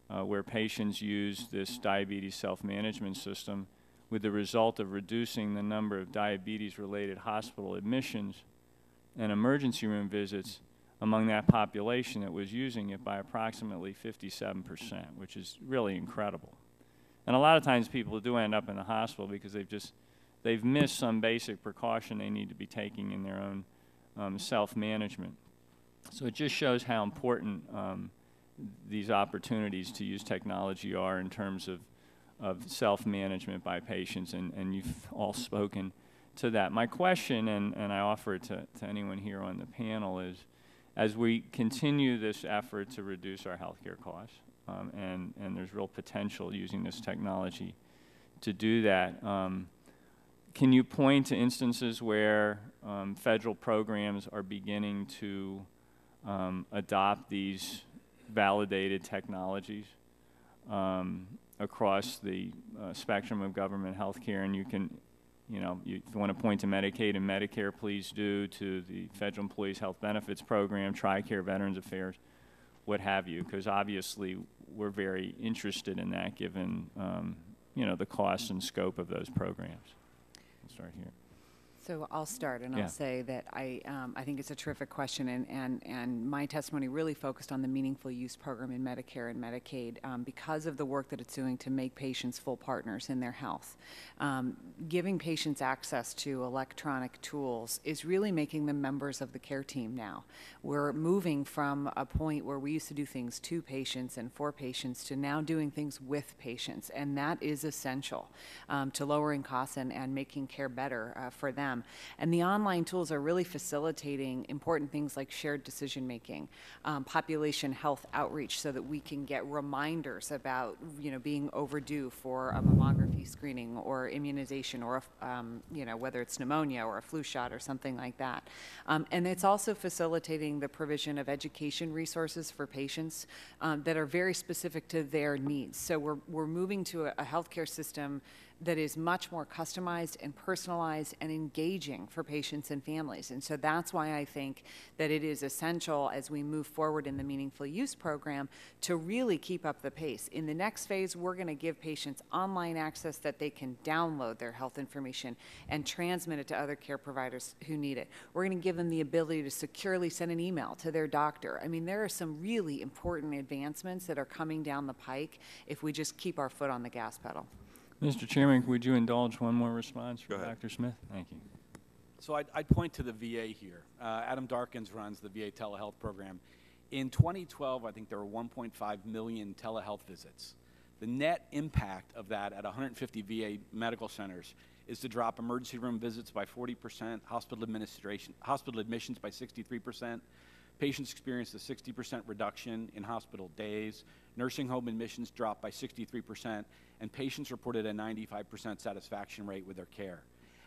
where patients used this diabetes self-management system, with the result of reducing the number of diabetes-related hospital admissions and emergency room visits among that population that was using it by approximately 57%, which is really incredible. And a lot of times people do end up in the hospital because they've missed some basic precaution they need to be taking in their own self-management. So it just shows how important these opportunities to use technology are in terms of self-management by patients, and you've all spoken to that. My question, and I offer it to anyone here on the panel, is as we continue this effort to reduce our healthcare costs, and there's real potential using this technology to do that, can you point to instances where federal programs are beginning to adopt these validated technologies across the spectrum of government healthcare? And you can, if you want to point to Medicaid and Medicare, please do, to the Federal Employees Health Benefits Program, TRICARE, Veterans Affairs, what have you, because obviously we're very interested in that given, the cost and scope of those programs. I'll start here.
So I'll start, and
Yeah.
I'll say that I think it's a terrific question, and my testimony really focused on the Meaningful Use Program in Medicare and Medicaid because of the work that it's doing to make patients full partners in their health. Giving patients access to electronic tools is really making them members of the care team now. We're moving from a point where we used to do things to patients and for patients to now doing things with patients, and that is essential to lowering costs and making care better for them. And the online tools are really facilitating important things like shared decision making, population health outreach, so that we can get reminders about being overdue for a mammography screening or immunization, or whether it's pneumonia or a flu shot or something like that. And it's also facilitating the provision of education resources for patients that are very specific to their needs. So we're moving to a healthcare system that is much more customized and personalized and engaging for patients and families. And so that's why I think that it is essential as we move forward in the Meaningful Use Program to really keep up the pace. In the next phase, we're going to give patients online access that they can download their health information and transmit it to other care providers who need it. We're going to give them the ability to securely send an email to their doctor. I mean, there are some really important advancements that are coming down the pike if we just keep our foot on the gas pedal.
Mr. Chairman, would you indulge one more response from Dr. Smith? Thank you.
So I'd point to the VA here. Adam Darkins runs the VA telehealth program. In 2012, I think there were 1.5 million telehealth visits. The net impact of that at 150 VA medical centers is to drop emergency room visits by 40%, hospital admissions by 63%. Patients experienced a 60% reduction in hospital days. Nursing home admissions dropped by 63%, and patients reported a 95% satisfaction rate with their care.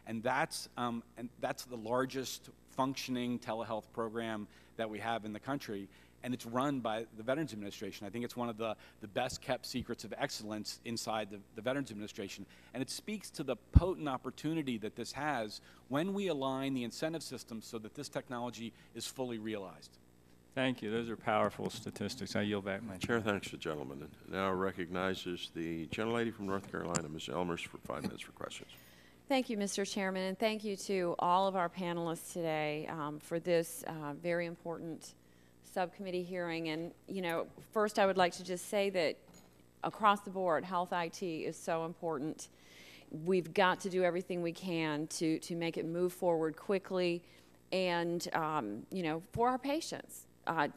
And that's the largest functioning telehealth program that we have in the country, and it's run by the Veterans Administration. I think it's one of the best kept secrets of excellence inside the Veterans Administration. And it speaks to the potent opportunity that this has when we align the incentive system so that this technology is fully realized.
Thank you. Those are powerful statistics. I yield back my
Chair thanks the gentleman. And now recognizes the gentlelady from North Carolina, Ms. Elmers, for 5 minutes for questions.
Thank you, Mr. Chairman, and thank you to all of our panelists today for this very important subcommittee hearing. And, you know, first I would like to just say that across the board, health IT is so important. We've got to do everything we can to make it move forward quickly and, you know, for our patients.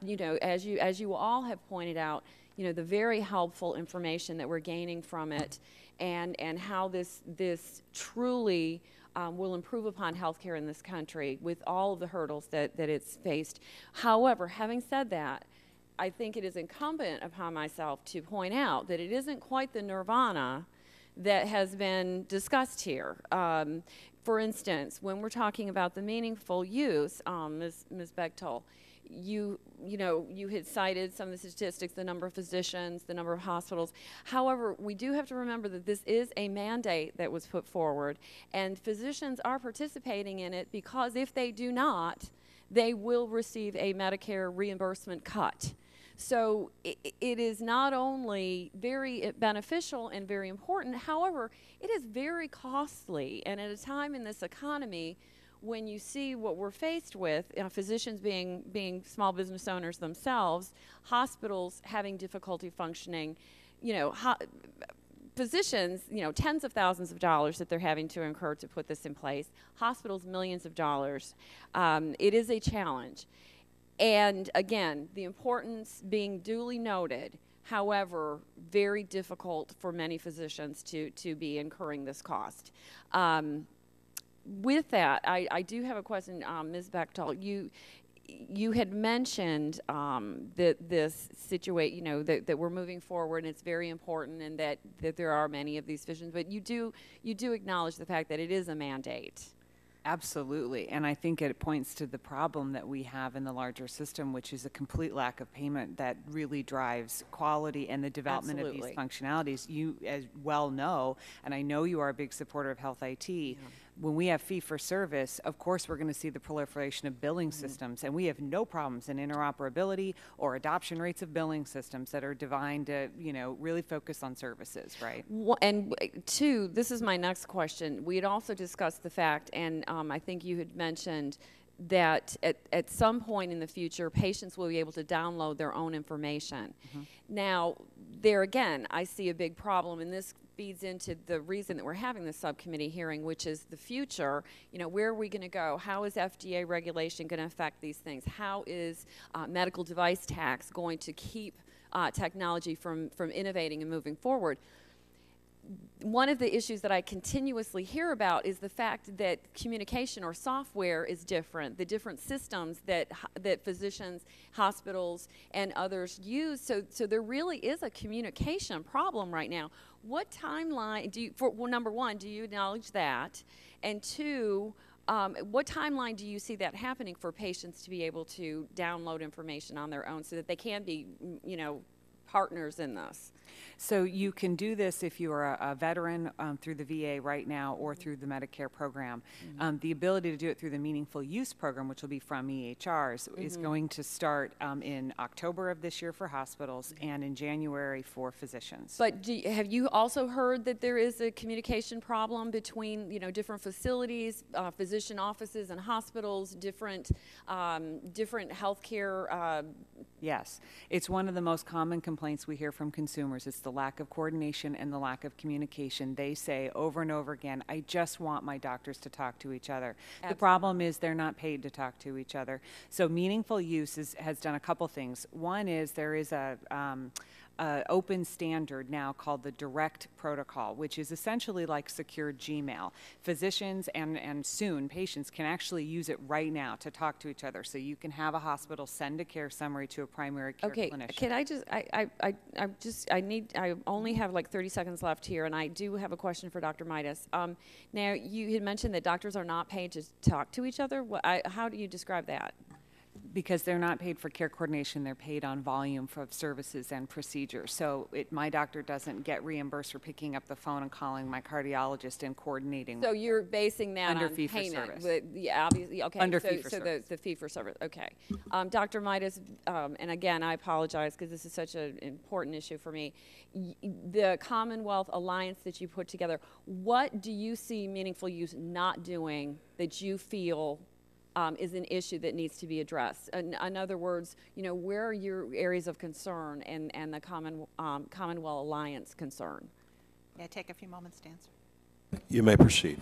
You know, as you all have pointed out, you know, the very helpful information that we're gaining from it and how this truly will improve upon healthcare in this country with all of the hurdles that it's faced. However, having said that, I think it is incumbent upon myself to point out that it isn't quite the nirvana that has been discussed here. For instance, when we're talking about the meaningful use, Ms. Bechtold, you had cited some of the statistics, the number of physicians, the number of hospitals. However, we do have to remember that this is a mandate that was put forward, and physicians are participating in it because if they do not, they will receive a Medicare reimbursement cut. So it is not only very beneficial and very important, however, it is very costly. And at a time in this economy when you see what we're faced with, physicians being small business owners themselves, hospitals having difficulty functioning, you know, physicians, you know, tens of thousands of dollars that they're having to incur to put this in place, hospitals millions of dollars. It is a challenge. And again, the importance being duly noted, however, very difficult for many physicians to be incurring this cost. With that, I do have a question, Ms. Bechtold. You had mentioned that this situation, you know, that we're moving forward and it's very important and that there are many of these visions, but you do acknowledge the fact that it is a mandate.
Absolutely, and I think it points to the problem that we have in the larger system, which is a complete lack of payment that really drives quality and the development of these functionalities. You as well know, and I know you are a big supporter of Health IT, when we have fee-for-service, of course we're going to see the proliferation of billing systems, and we have no problems in interoperability or adoption rates of billing systems that are designed to, you know, really focus on services, right?
And two, this is my next question. We had also discussed the fact, and I think you had mentioned that at some point in the future, patients will be able to download their own information. Now, there again, I see a big problem, and this feeds into the reason that we're having this subcommittee hearing, which is the future. You know, where are we going to go? How is FDA regulation going to affect these things? How is medical device tax going to keep technology from innovating and moving forward? One of the issues that I continuously hear about is the fact that communication or software is different, the different systems that physicians, hospitals, and others use. So there really is a communication problem right now. What timeline do you, well, number one, do you acknowledge that? And two, what timeline do you see that happening for patients to be able to download information on their own so that they can be, you know, partners in this?
So you can do this if you are a veteran through the VA right now or through the Medicare program. The ability to do it through the Meaningful Use program, which will be from EHRs, is going to start in October of this year for hospitals and in January for physicians.
But have you also heard that there is a communication problem between, you know, different facilities, physician offices and hospitals, different healthcare?
Yes, it's one of the most common complaints we hear from consumers. It's the lack of coordination and the lack of communication. They say over and over again, I just want my doctors to talk to each other. Absolutely. The problem is they're not paid to talk to each other. So Meaningful Use has done a couple things. One is there is a open standard now called the Direct Protocol, which is essentially like secure Gmail. Physicians and soon patients can actually use it right now to talk to each other. So you can have a hospital send a care summary to a primary care clinician.
Can I just, I only have like 30 seconds left here, and I do have a question for Dr. Midas. Now, you had mentioned that doctors are not paid to talk to each other. How do you describe that?
Because they're not paid for care coordination, they're paid on volume of services and procedures. So my doctor doesn't get reimbursed for picking up the phone and calling my cardiologist and coordinating.
So you're basing that
under
on
fee for
payment.
service.
Yeah, obviously, okay.
Under fee for
service.
service.
So the fee for service, okay. Dr. Midas, and again, I apologize because this is such an important issue for me. The Commonwealth Alliance that you put together, what do you see Meaningful Use not doing that you feel is an issue that needs to be addressed. In other words, where are your areas of concern and the Commonwealth Alliance concern?
May I take a few moments to answer?
You may proceed.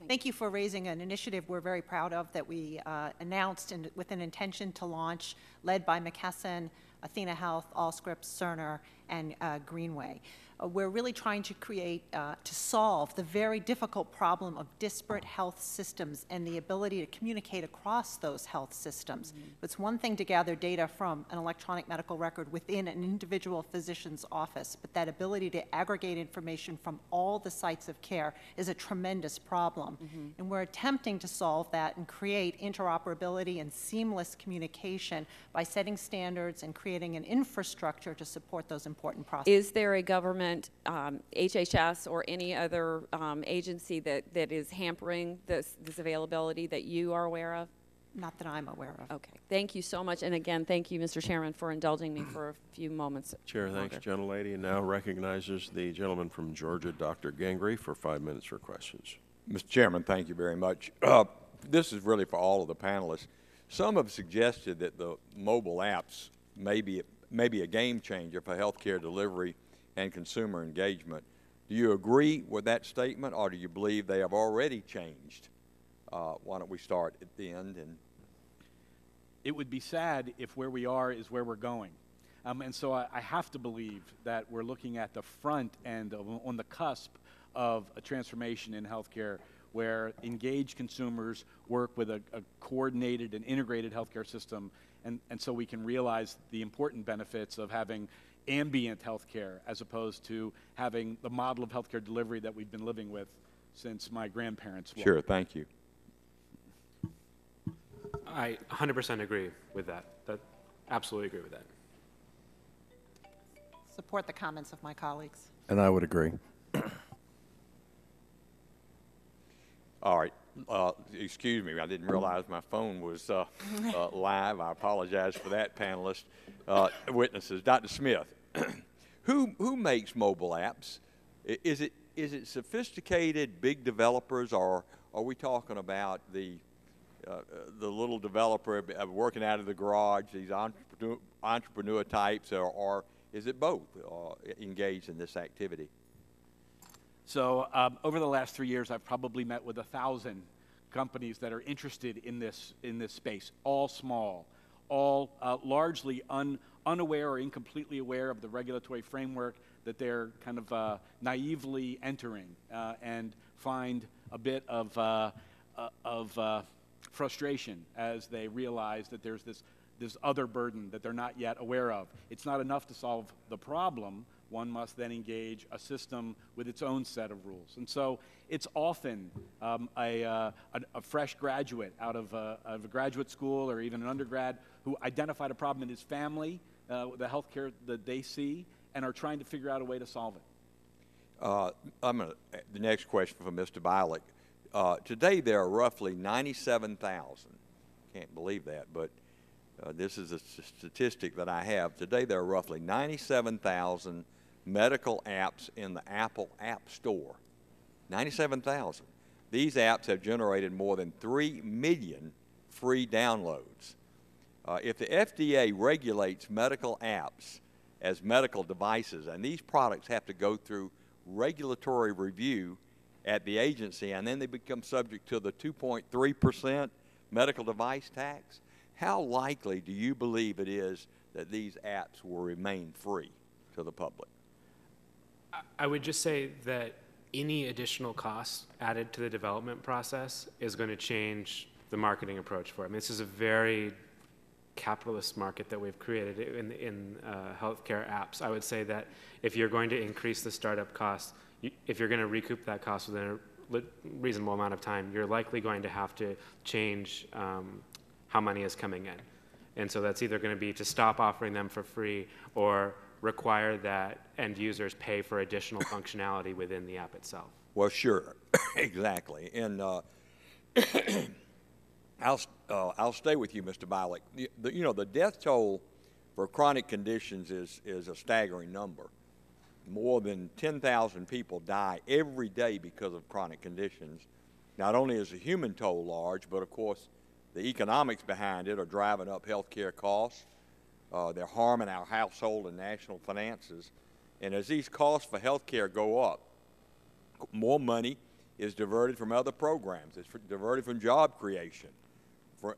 Thank you for raising an initiative we're very proud of that we announced with an intention to launch, led by McKesson, Athena Health, Allscripts, Cerner, and Greenway. We're really trying to create, to solve the very difficult problem of disparate health systems and the ability to communicate across those health systems. It's one thing to gather data from an electronic medical record within an individual physician's office, but that ability to aggregate information from all the sites of care is a tremendous problem. And we're attempting to solve that and create interoperability and seamless communication by setting standards and creating an infrastructure to support those important processes.
Is there a government, HHS or any other agency that is hampering this availability that you are aware of?
Not that I'm aware of.
Okay. Thank you so much. And again, thank you, Mr. Chairman, for indulging me for a few moments.
Chair thanks, gentlelady, and now recognizes the gentleman from Georgia, Dr. Gingrey, for 5 minutes for questions.
Mr. Chairman, thank you very much. This is really for all of the panelists. Some have suggested that the mobile apps may be a game changer for healthcare delivery and consumer engagement. Do you agree with that statement, or do you believe they have already changed? Why don't we start at the end?
It would be sad if where we are is where we're going. And so I have to believe that we're looking at the front end, on the cusp of a transformation in healthcare where engaged consumers work with a coordinated and integrated healthcare system, and so we can realize the important benefits of having ambient healthcare as opposed to having the model of healthcare delivery that we've been living with since my grandparents'
Sure, thank you.
I 100% agree with that. Absolutely agree with that.
Support the comments of my colleagues.
And I would agree.
All right. Excuse me, I didn't realize my phone was live. I apologize for that, panelists, witnesses. Dr. Smith, who makes mobile apps? Is it sophisticated big developers, or are we talking about the little developer working out of the garage, these entrepreneur types, or is it both engaged in this activity?
So over the last 3 years, I've probably met with 1,000 companies that are interested in this space, all small, all largely unaware or incompletely aware of the regulatory framework that they're kind of naively entering, and find a bit of frustration as they realize that there's this other burden that they're not yet aware of. It's not enough to solve the problem. One must then engage a system with its own set of rules. And so it's often a fresh graduate out of a graduate school or even an undergrad who identified a problem in his family, the healthcare that they see, and are trying to figure out a way to solve it.
The next question from Mr. Bialik. Today there are roughly 97,000. Can't believe that, but this is a statistic that I have. Today there are roughly 97,000 medical apps in the Apple App Store. 97,000. These apps have generated more than 3 million free downloads. If the FDA regulates medical apps as medical devices, and these products have to go through regulatory review at the agency, and then they become subject to the 2.3% medical device tax, how likely do you believe it is that these apps will remain free to the public?
I would just say that any additional cost added to the development process is going to change the marketing approach for it. I mean, this is a very capitalist market that we've created in healthcare apps. I would say that if you're going to increase the startup cost, if you're going to recoup that cost within a reasonable amount of time, you're likely going to have to change how money is coming in. And so that's either going to be to stop offering them for free or require that end users pay for additional functionality within the app itself.
Well, sure, exactly. And I'll stay with you, Mr. Bialik. The death toll for chronic conditions is a staggering number. More than 10,000 people die every day because of chronic conditions. Not only is the human toll large, but of course The economics behind it are driving up health care costs. They're harming our household and national finances. And as these costs for health care go up, more money is diverted from other programs. It's diverted from job creation,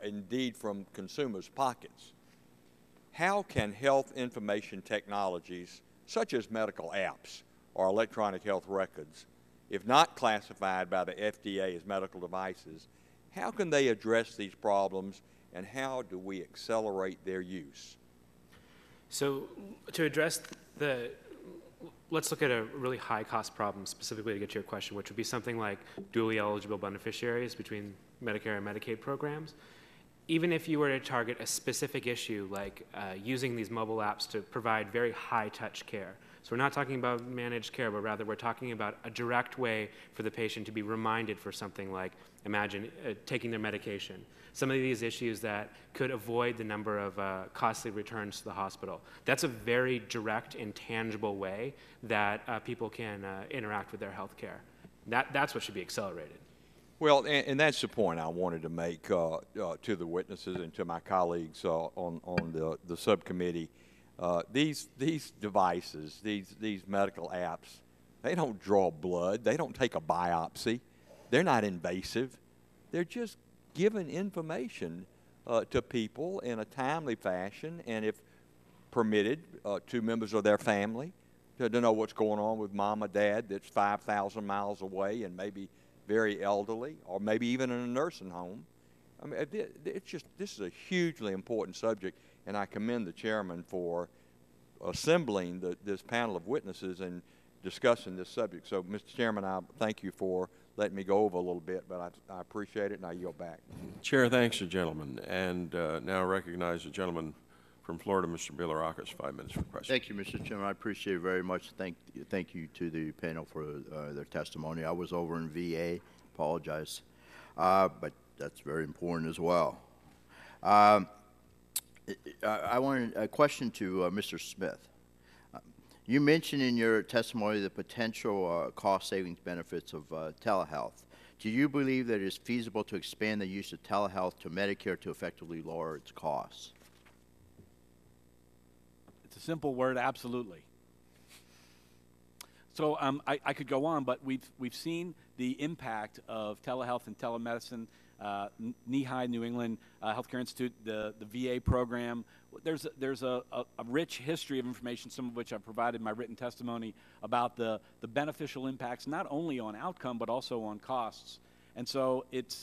indeed from consumers' pockets. How can health information technologies, such as medical apps or electronic health records, if not classified by the FDA as medical devices, how can they address these problems, and how do we accelerate their use?
So to address let's look at a really high cost problem specifically to get to your question, which would be something like dually eligible beneficiaries between Medicare and Medicaid programs. Even if you were to target a specific issue like using these mobile apps to provide very high touch care. So we're not talking about managed care, but rather we're talking about a direct way for the patient to be reminded for something like, imagine taking their medication. Some of these issues that could avoid the number of costly returns to the hospital. That's a very direct and tangible way that people can interact with their health care. That's what should be accelerated.
Well, and that's the point I wanted to make to the witnesses and to my colleagues on the subcommittee. These devices, these medical apps, they don't draw blood. They don't take a biopsy. They're not invasive. They're just giving information to people in a timely fashion, and if permitted, to members of their family to know what's going on with mom or dad that's 5,000 miles away and maybe very elderly, or maybe even in a nursing home. I mean, this is a hugely important subject, and I commend the chairman for assembling this panel of witnesses and discussing this subject. So, Mr. Chairman, I thank you for letting me go over a little bit, but I appreciate it, and I yield back.
Chair thanks the gentleman, and now recognize the gentleman from Florida, Mr. Bilirakis, 5 minutes for question.
Thank you, Mr. Chairman. I appreciate it very much. Thank you to the panel for their testimony. I was over in VA. Apologize, but that's very important as well. I wanted a question to Mr. Smith. You mentioned in your testimony the potential cost savings benefits of telehealth. Do you believe that it is feasible to expand the use of telehealth to Medicare to effectively lower its costs?
It's a simple word, absolutely. So I could go on, but we've seen the impact of telehealth and telemedicine. NEHI, New England Healthcare Institute, the VA program. There's a rich history of information, some of which I've provided in my written testimony, about the beneficial impacts not only on outcome but also on costs. And so it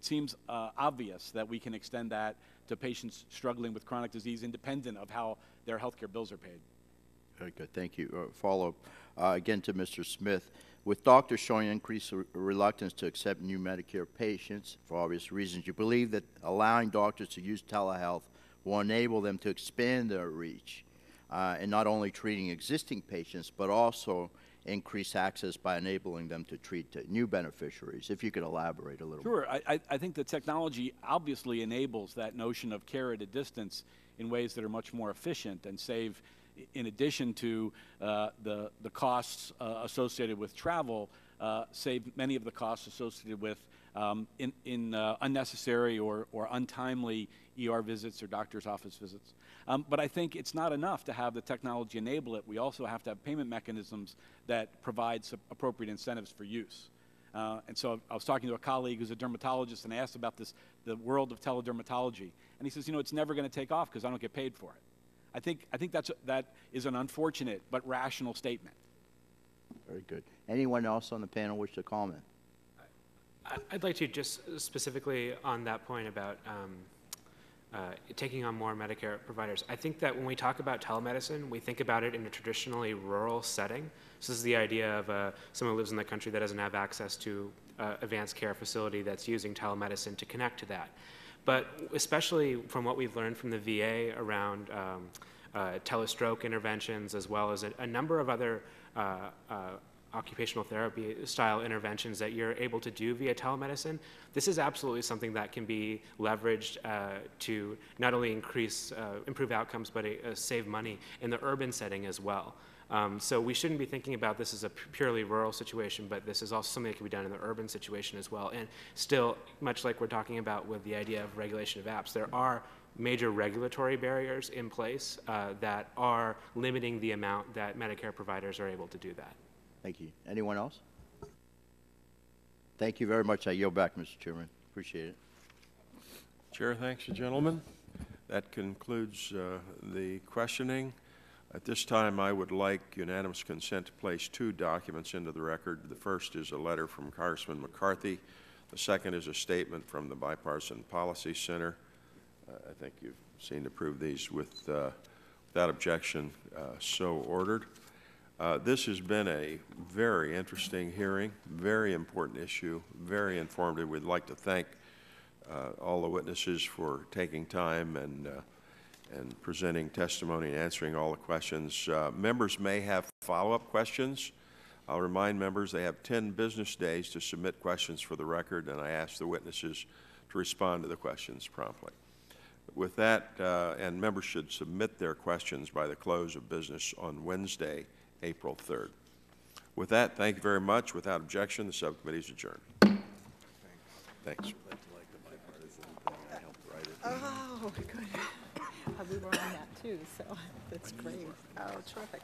seems obvious that we can extend that to patients struggling with chronic disease independent of how their health care bills are paid.
Very good. Thank you. Follow-up again to Mr. Smith. With doctors showing increased reluctance to accept new Medicare patients for obvious reasons, you believe that allowing doctors to use telehealth will enable them to expand their reach and not only treating existing patients, but also increase access by enabling them to treat new beneficiaries. If you could elaborate a little.
Sure. I think the technology obviously enables that notion of care at a distance in ways that are much more efficient and save, in addition to the costs associated with travel, save many of the costs associated with unnecessary or untimely ER visits or doctor's office visits. But I think it's not enough to have the technology enable it. We also have to have payment mechanisms that provide appropriate incentives for use. And so I was talking to a colleague who's a dermatologist, and I asked about the world of teledermatology. And he says, you know, it's never going to take off because I don't get paid for it. I think that is an unfortunate but rational statement.
Very good. Anyone else on the panel wish to comment?
I'd like to just specifically on that point about taking on more Medicare providers. I think that when we talk about telemedicine, we think about it in a traditionally rural setting. So this is the idea of someone who lives in the country that doesn't have access to advanced care facility that's using telemedicine to connect to that. But especially from what we've learned from the VA around telestroke interventions, as well as a number of other occupational therapy style interventions that you're able to do via telemedicine, this is absolutely something that can be leveraged to not only improve outcomes, but save money in the urban setting as well. So we shouldn't be thinking about this as a purely rural situation, but this is also something that can be done in the urban situation as well. And still, much like we're talking about with the idea of regulation of apps, there are major regulatory barriers in place that are limiting the amount that Medicare providers are able to do that.
Thank you. Anyone else? Thank you very much. I yield back, Mr. Chairman. Appreciate it.
Chair, thanks, gentlemen. That concludes the questioning. At this time, I would like unanimous consent to place 2 documents into the record. The first is a letter from Congressman McCarthy. The second is a statement from the Bipartisan Policy Center. I think you've seen to approve these without objection, so ordered. This has been a very interesting hearing, very important issue, very informative. We'd like to thank all the witnesses for taking time and presenting testimony and answering all the questions. Members may have follow-up questions. I'll remind members they have 10 business days to submit questions for the record, and I ask the witnesses to respond to the questions promptly. With that, and members should submit their questions by the close of business on Wednesday, April 3rd. With that, thank you very much. Without objection, the subcommittee is adjourned. Thanks.
Oh, good. We were on that too, so that's great. Oh, terrific.